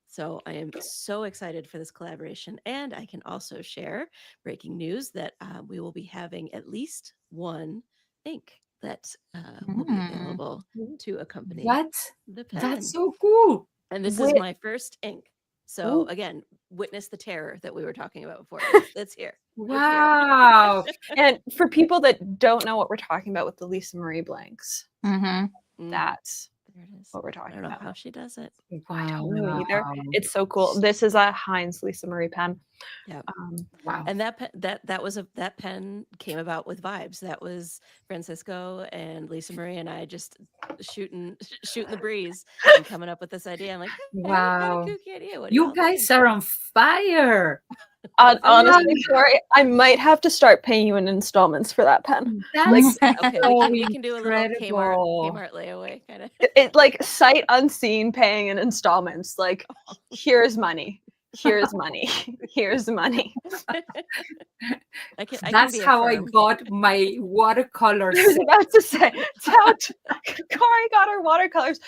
So I am so excited for this collaboration, and I can also share breaking news that we will be having at least one ink that will be available to accompany the pen. That's so cool. And this is my first ink. So again, witness the terror that we were talking about before. It's here. Wow. And for people that don't know what we're talking about with the Lisa Marie blanks, that's There it is. what we're talking I don't know about. how she does it. I don't know either. It's so cool. This is a Heinz Lisa Marie pen. Yeah. Wow. And that pen came about with vibes. That was Francisco and Lisa Marie and I just shooting the breeze and coming up with this idea. I'm like, hey, I have a kooky idea. What do You y'all guys think? are on fire. Honestly, Tori, I might have to start paying you in installments for that pen. That's Okay, we can do a little Kmart layaway kind of. It like sight unseen paying in installments. Like, here's money. Here's money. Here's money. That's how I got my watercolors. I was about to say, it's how Kari got her watercolors.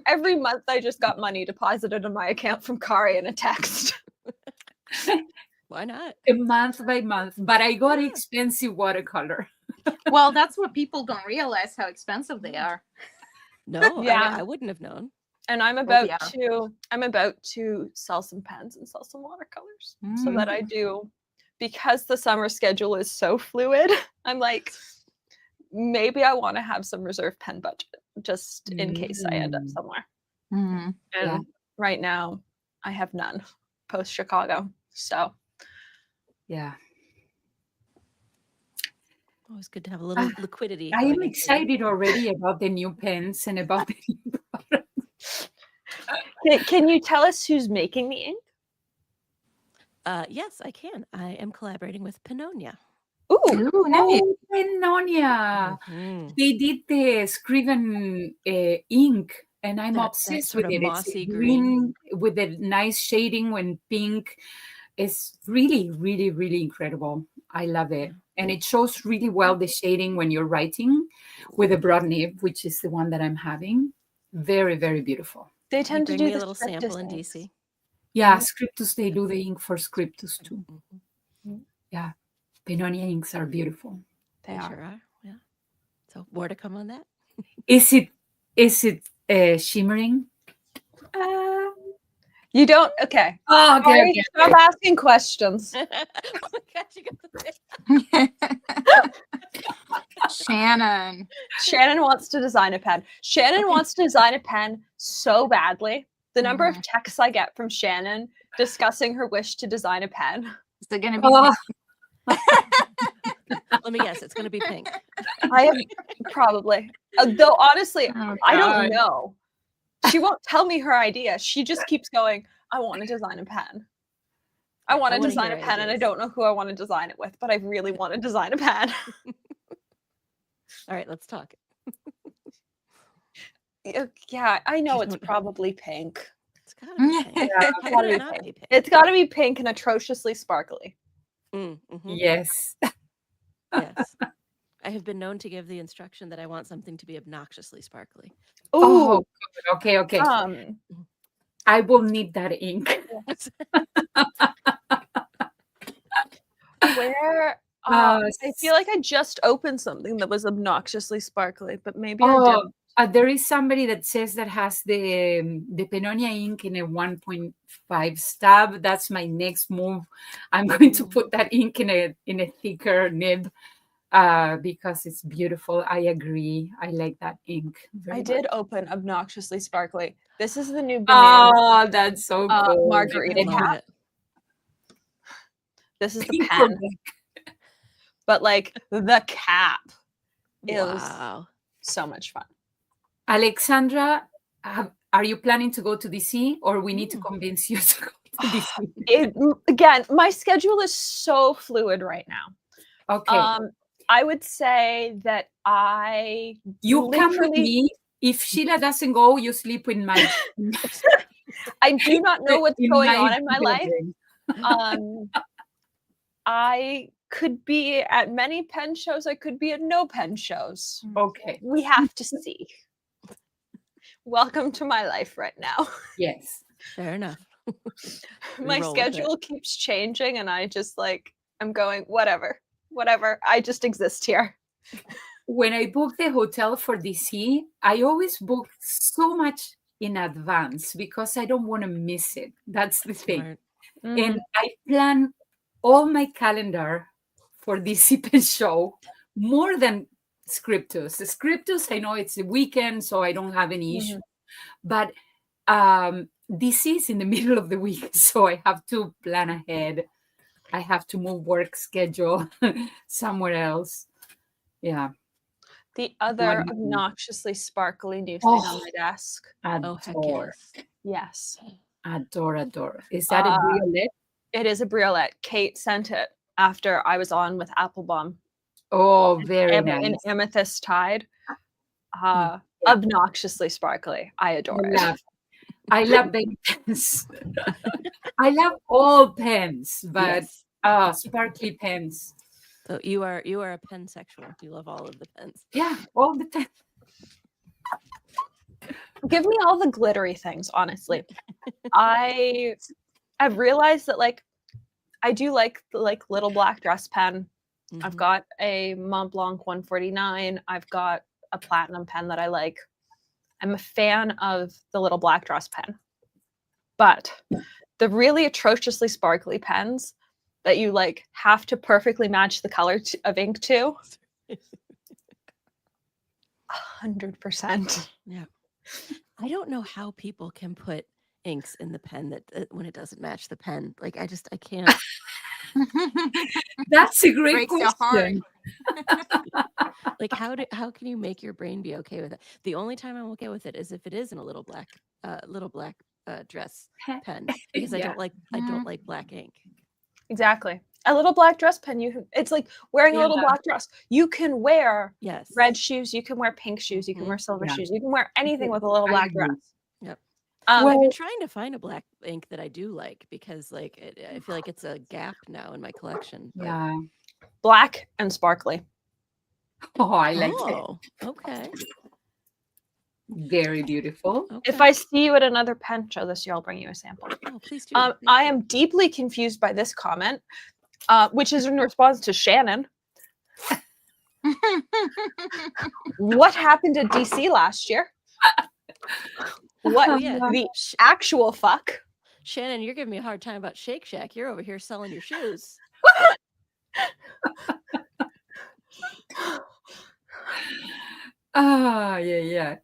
Every month, I just got money deposited in my account from Kari in a text. Why not? Month by month, but I got expensive watercolor. Well, that's what people don't realize, how expensive they are. No, Yeah. I wouldn't have known. And I'm about to sell some pens and sell some watercolors so that I do, because the summer schedule is so fluid. I'm like, maybe I want to have some reserve pen budget just in case I end up somewhere. And right now I have none post Chicago. So yeah. Always good to have a little liquidity. I am excited already about the new pens and about the new products. Can you tell us who's making the ink? Yes, I can. I am collaborating with Pannonia. Ooh, Ooh, nice. Oh, Penonia. Mhm. They did the Scriven ink, and I'm That obsessed sort with of it. It's a mossy green with a nice shading when pink. It's really, really, really incredible. I love it. And it shows really well the shading when you're writing with a broad nib, which is the one that I'm having. Very, very beautiful. they Can you tend to bring do me a the little sample in inks. DC? Yeah, Scriptus, they do the ink for Scriptus too. Mhm. Yeah, Penonia inks are beautiful. They They are. sure are. Yeah. So more to come on that. Is it shimmering? You don't. Okay. Oh, okay, Sorry, okay. stop asking questions. Oh my gosh, you got the Shannon. Shannon wants to design a pen. Shannon wants to design a pen so badly. The number of texts I get from Shannon discussing her wish to design a pen. Is it going to be? Oh, Let me guess, it's going to be pink. I have probably. Though honestly, Oh, I don't God. know. She won't tell me her idea. She just keeps going, I want to design a pen. I want to wanna design a hear pen and I ideas. don't know who I want to design it with, but I really want to design a pen. All right, let's talk. Yeah, I know You it's don't know. probably pink. It's got to be pink. Yeah. How Gotta could be it not pink. be pink? It's got to be pink and atrociously sparkly. Mhm. yes. Yes. I have been known to give the instruction that I want something to be obnoxiously sparkly. Oh, Ooh, good. Okay, okay. um, I will need that ink. where Uh, I feel like I just opened something that was obnoxiously sparkly, but maybe I Oh, didn't. there is somebody that says that has the Penonia ink in a 1.5 stab. That's my next move. I'm going to put that ink in a thicker nib because it's beautiful. I agree. I like that ink very I much. did open obnoxiously sparkly. This is the new banana Oh, that's so cool. margarita I love cap. it. This is the Pink or pen, black? but like the cap is Wow. so much fun. Alexandra, are you planning to go to DC or we need to convince you to go to DC? Again, my schedule is so fluid right now. Okay. I would say that I You come with literally- me. If Sheila doesn't go, you sleep with my. I do not know what's going on in my life. bedroom. I could be at many pen shows. I could be at no pen shows. Okay. We have to see. Welcome to my life right now. Yes. Fair enough. My roll with it. schedule keeps changing and I just I'm going, whatever. I just exist here. When I book the hotel for DC, I always book so much in advance because I don't want to miss it. That's the thing. Smart. And I plan all my calendar for DC pen show more than Scriptus. The Scriptus, I know it's a weekend, so I don't have any issue. But DC is in the middle of the week, so I have to plan ahead. I have to move work schedule somewhere else. Yeah. The other obnoxiously sparkly new thing on my desk. Oh, heck Adore. yes. Yes. Adore. Is that a briolet? It is a briolet. Kate sent it after I was on with Applebaum. Oh, very nice. In Amethyst Tide. Obnoxiously sparkly. I adore it. I love baby pens. I love all pens, but sparkly pens. So you are a pensexual. You love all of the pens. Yeah, all the time. Give me all the glittery things, honestly. I've realized that I do like the little black dress pen. I've got a Mont Blanc 149. I've got a platinum pen that I like. I'm a fan of the little black dress pen. But the really atrociously sparkly pens that you have to perfectly match the color of ink to, 100%. Yeah. I don't know how people can put inks in the pen that when it doesn't match the pen. I can't. That's a great Breaks your heart. question. How can you make your brain be okay with it? The only time I'm okay with it is if it is in a little black dress pen because I don't like black ink. Exactly. A little black dress pen. It's like wearing a little Yeah. black dress. You can wear Yes. red shoes. You can wear pink shoes. You can wear silver shoes. You can wear anything with a little I black agree. dress. Yep. Um, I've Well, been trying to find a black ink that I do like because like I feel like it's a gap now in my collection. But... yeah. black and sparkly. Oh, I like it. Oh, okay. Very beautiful. Okay. If I see you at another pen show this year, I'll bring you a sample. Oh, please do. I am deeply confused by this comment, which is in response to Shannon. What happened at DC last year? What Oh, yeah. the actual fuck? Shannon, you're giving me a hard time about Shake Shack. You're over here selling your shoes. Yeah.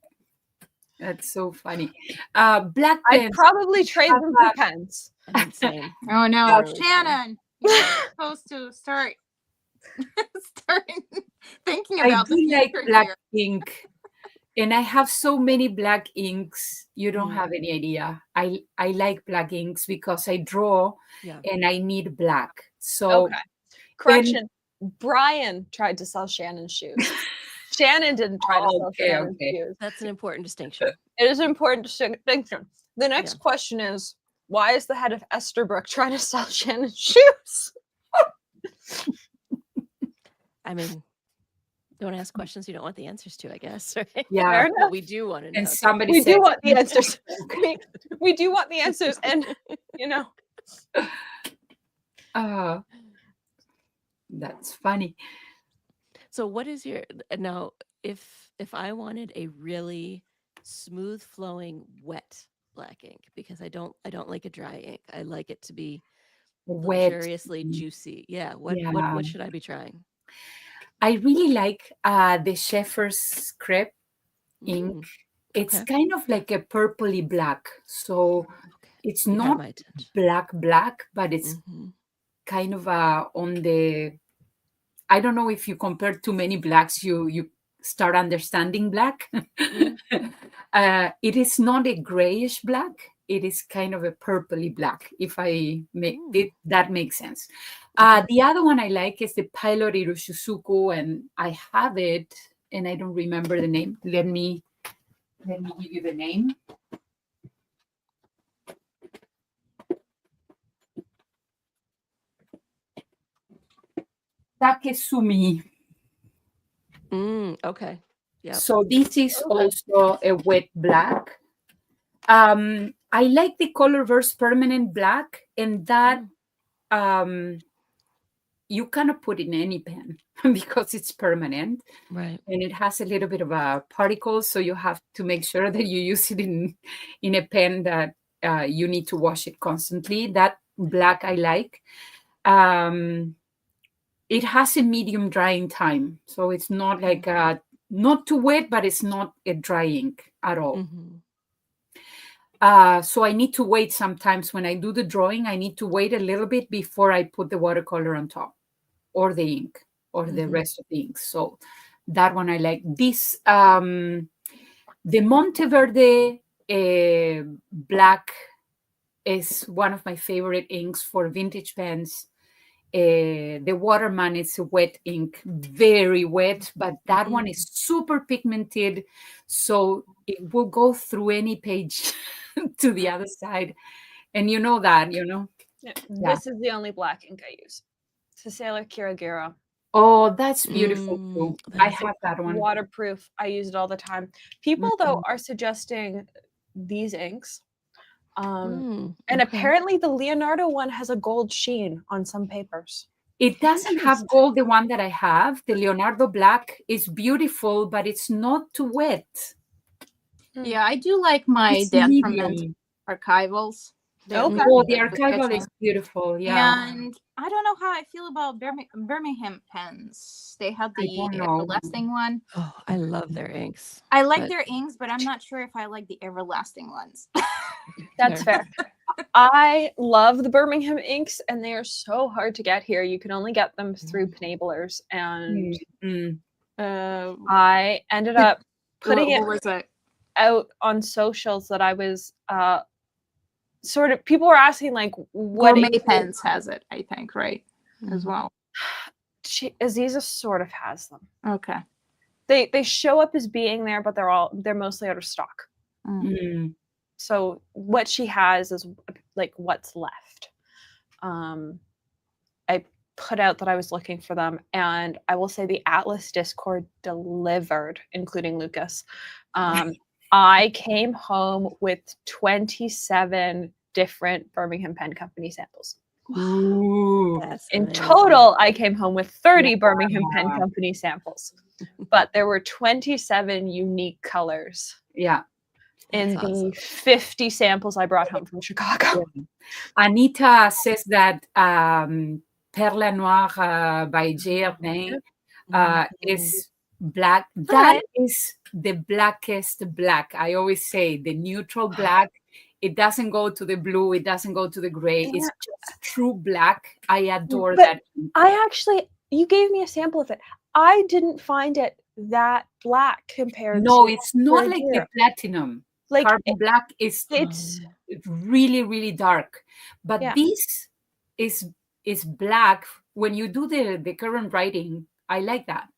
That's so funny. Black I'd pens. probably trade them for pens. I'm insane. Oh no, Really Shannon! You're supposed to start thinking I about the do like future black here. ink, and I have so many black inks. You don't Mm. have any idea. I like black inks because I draw, Yeah. and I need black. So Okay. Correction. Brian tried to sell Shannon's shoes. Shannon didn't try to sell Shannon's shoes. That's an important distinction. It is an important distinction. The next question is, why is the head of Esterbrook trying to sell Shannon's shoes? I mean, don't ask questions you don't want the answers to, I guess. Right? Yeah. But we do want to know. And somebody We said, do want the answers. We do want the answers, and that's funny. So what is your now if I wanted a really smooth flowing wet black ink, because I don't like a dry ink. I like it to be Wet. luxuriously juicy. Yeah. What should I be trying? I really like the Shepherd's Crepe ink. It's kind of like a purpley black. So it's You got not my attention. black, but it's kind of on the, I don't know, if you compare too many blacks, you start understanding black. It is not a grayish black. It is kind of a purpley black, if I make it, that makes sense. The other one I like is the Pilot Iroshizuku, and I have it, and I don't remember the name. Let me give you the name. Takesumi. Okay. Yeah. So this is also a wet black. I like the Colorverse Permanent Black, and that you cannot put in any pen because it's permanent. Right. And it has a little bit of a particle, so you have to make sure that you use it in a pen that you need to wash it constantly. That black I like. It has a medium drying time, so it's not like not too wet, but it's not a dry ink at all. So I need to wait sometimes when I do the drawing. I need to wait a little bit before I put the watercolor on top, or the ink, or the rest of the ink. So that one I like. This the Monteverde black is one of my favorite inks for vintage pens. The Waterman is a wet ink, very wet, but that one is super pigmented, so it will go through any page to the other side. And you know that, This is the only black ink I use. Cecilia Kiragiro. Oh, that's beautiful too. I have that one. Waterproof. I use it all the time. People, though, are suggesting these inks. And apparently the Leonardo one has a gold sheen on some papers. It doesn't have gold, the one that I have. The Leonardo black is beautiful, but it's not too wet. Yeah, I do like my It's Dentrament archivals. Oh, the archival is beautiful. Yeah. And I don't know how I feel about Birmingham pens. They have the everlasting one. Oh, I love their inks. I like their inks, but I'm not sure if I like the everlasting ones. That's fair. I love the Birmingham inks, and they are so hard to get here. You can only get them through Pnablers, and I ended up putting it out on socials that I was sort of people were asking like what Gourmet Pens has it, I think, right? As well. Aziza sort of has them. Okay. They show up as being there, but they're mostly out of stock. So what she has is like what's left. I put out that I was looking for them, and I will say the Atlas Discord delivered, including Lucas. I came home with 27 different Birmingham Pen Company samples. Ooh. In total, I came home with 30 Birmingham Pen Company samples, but there were 27 unique colors. Yeah. In the 50 samples I brought home from Chicago. Yeah. Anita says that Perle Noire by J.R.N. is black. That is the blackest black. I always say the neutral black. It doesn't go to the blue. It doesn't go to the gray. It's just true black. I adore that. You gave me a sample of it. I didn't find it that black compared to. No, it's not like the platinum. Like carbon black it's really, really dark. But this is black. When you do the current writing, I like that.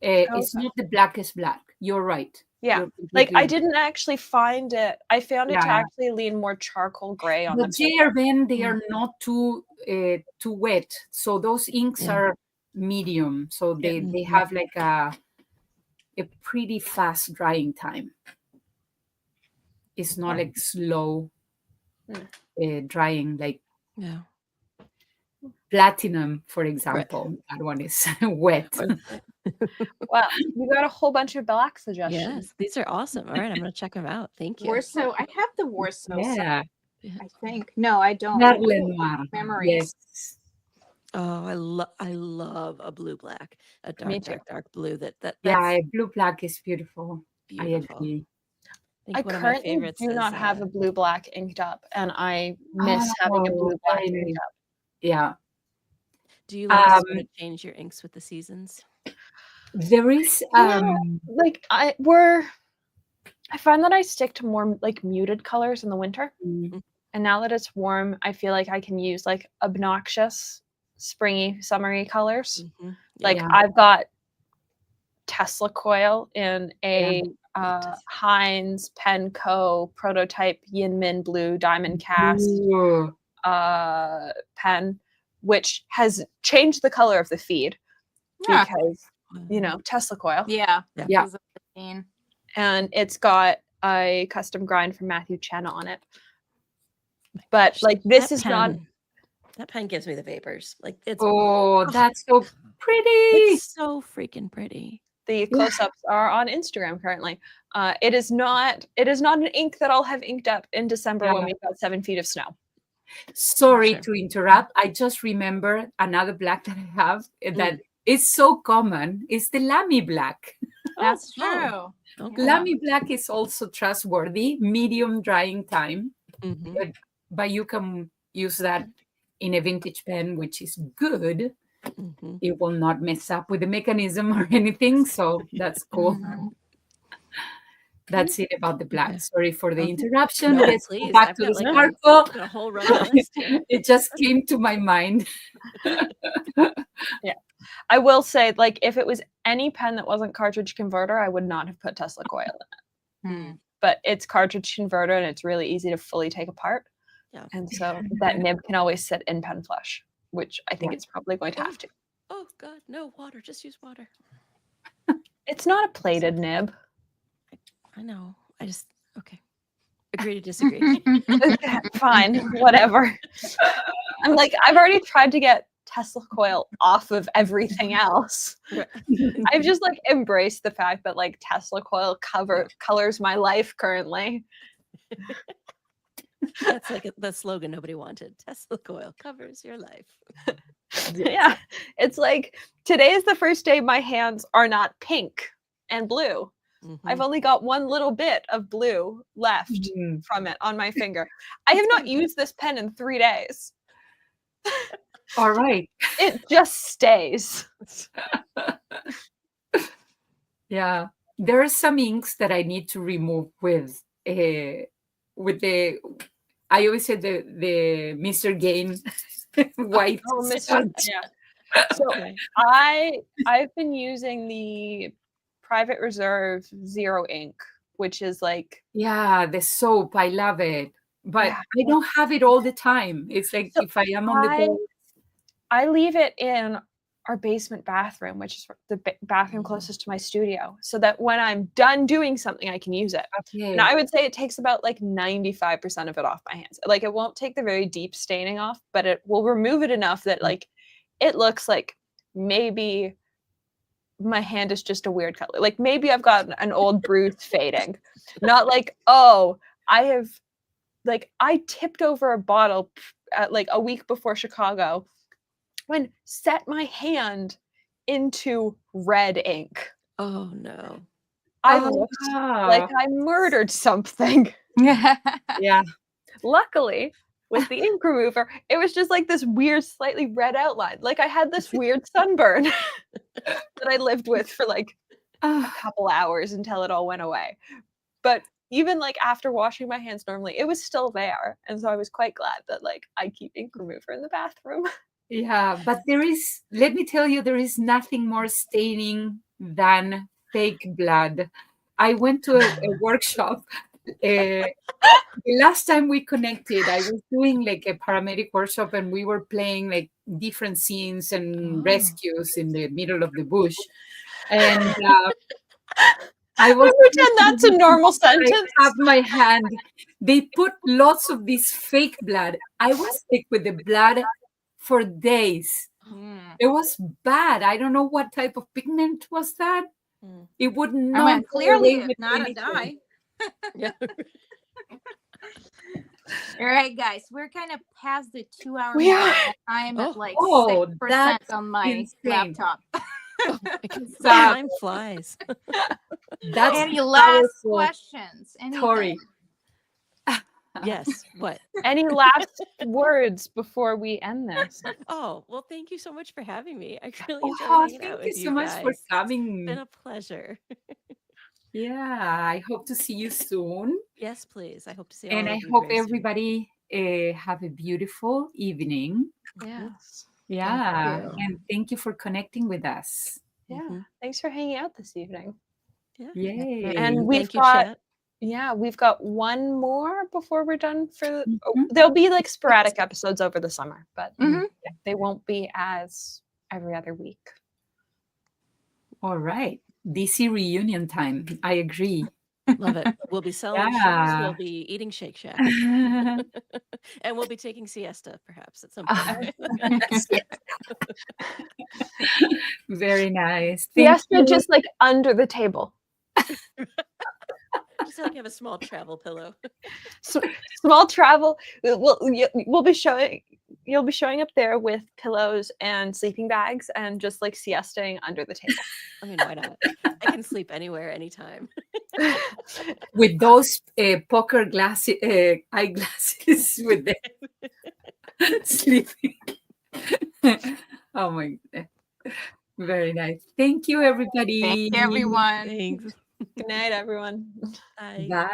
It's not the blackest black. You're right. Yeah, like I didn't actually find it. I found it to actually lean more charcoal gray on the JRN, they are not too wet. So those inks are medium. So they have like a pretty fast drying time. It's not like slow drying like platinum, for example. That one is wet. Well, you got a whole bunch of black suggestions. Yes, these are awesome. All right, I'm going to check them out. Thank you. Warsaw. I have the Warsaw. Yeah. I think. No, I don't. Memories. Yes. Oh, I love a blue black, a dark blue. That's blue black is beautiful. Beautiful. I agree. I currently do not have a blue black inked up, and I miss having a blue black inked up. Yeah. Do you like to change your inks with the seasons? There is I find that I stick to more like muted colors in the winter, and now that it's warm, I feel like I can use like obnoxious, springy, summery colors. Like I've got Tesla coil in a Heinz Penco prototype Yin Min blue diamond cast pen, which has changed the color of the feed because Tesla coil. And it's got a custom grind from Matthew Chen on it. But like this is not. That pen gives me the vapors. Like it's that's so pretty. It's so freaking pretty. The close-ups are on Instagram currently. It is not an ink that I'll have inked up in December when we've got 7 feet of snow. Sorry to interrupt. I just remember another black that I have that is so common. It's the Lamy black. That's true. Okay. Lamy black is also trustworthy, medium drying time. But you can use that in a vintage pen, which is good. It will not mess up with the mechanism or anything, so that's cool. That's it about the black. Sorry for the interruption. No, Let's please. go back to the sparkle. A whole running list here. It just came to my mind. I will say, like, if it was any pen that wasn't cartridge converter, I would not have put Tesla coil in it. But it's cartridge converter, and it's really easy to fully take apart. Yeah. And so that nib can always sit in pen flush, which I think it's probably going to have to. Oh God, no water. Just use water. It's not a plated nib. I know. Okay. Agree to disagree. Fine, whatever. I'm like, I've already tried to get Tesla coil off of everything else. I've just like embraced the fact that like Tesla coil colors my life currently. That's like the slogan nobody wanted. Tesla coil covers your life. Yeah. It's like today is the first day my hands are not pink and blue. I've only got one little bit of blue left from it on my finger. I have not used this pen in 3 days. All right. It just stays. Yeah. There are some inks that I need to remove with the I always say the Mr. Gain white. Oh, Mr. sponge. Yeah. So I've been using the Private Reserve Zero Ink, which is like Yeah, the soap. I love it. But Yeah. I don't have it all the time. It's like So if I am on the go. I leave it in our basement bathroom, which is the bathroom closest to my studio, so that when I'm done doing something, I can use it. Okay. And I would say it takes about like 95% of it off my hands. Like it won't take the very deep staining off, but it will remove it enough that like it looks like maybe my hand is just a weird color. Like maybe I've got an old bruise fading. Not like, oh, I tipped over a bottle at like a week before Chicago and set my hand into red ink. Oh no. I looked like I murdered something. Yeah. Luckily, with the ink remover, it was just like this weird, slightly red outline. Like I had this weird sunburn that I lived with for like a couple hours until it all went away. But even like after washing my hands normally, it was still there. And so I was quite glad that like I keep ink remover in the bathroom. Yeah, but let me tell you, there is nothing more staining than fake blood. I went to a workshop. The last time we connected, I was doing like a paramedic workshop and we were playing like different scenes and rescues in the middle of the bush. And I was pretend that's a normal sentence. I have my hand. They put lots of this fake blood. I was sick with the blood for days. It was bad. I don't know what type of pigment was that. It would not clearly not a dye. Yeah. All right, guys, we're kind of past the 2 hour We mark. are. I'm at like Oh, 6% that's on my insane. laptop. Time flies. That's Any last powerful. questions? Anything? Tori. Yes. What? Any last words before we end this? Oh, well, thank you so much for having me. I really Oh, enjoyed hanging thank out you with so you much guys. for It's coming. been a pleasure. Yeah, I hope to see you soon. Yes, please. I hope to see all And of I you hope very soon. everybody have a beautiful evening. Yes. Yeah. you. And thank you for connecting with us. Yeah. Thanks for hanging out this evening. Yeah. Yay. And we've Thank you, got chat. we've got one more before we're done for Mhm. there'll be like sporadic episodes over the summer, but Mhm. they won't be as every other week. All right. DC reunion time. I agree. Love it. We'll be selling shoes. Yeah. We'll be eating Shake Shack. And we'll be taking siesta, perhaps, at some point. Very nice. Thank Siesta you. just like under the table. Just like have a small travel pillow. Small travel. You'll be showing up there with pillows and sleeping bags and just like siestaing under the table. I mean, why not? I can sleep anywhere, anytime. With those poker glasses, eyeglasses with the sleeping. Oh my goodness. Very nice. Thank you, everybody. Thank you, everyone. Thanks. Good night, everyone. Bye. Bye.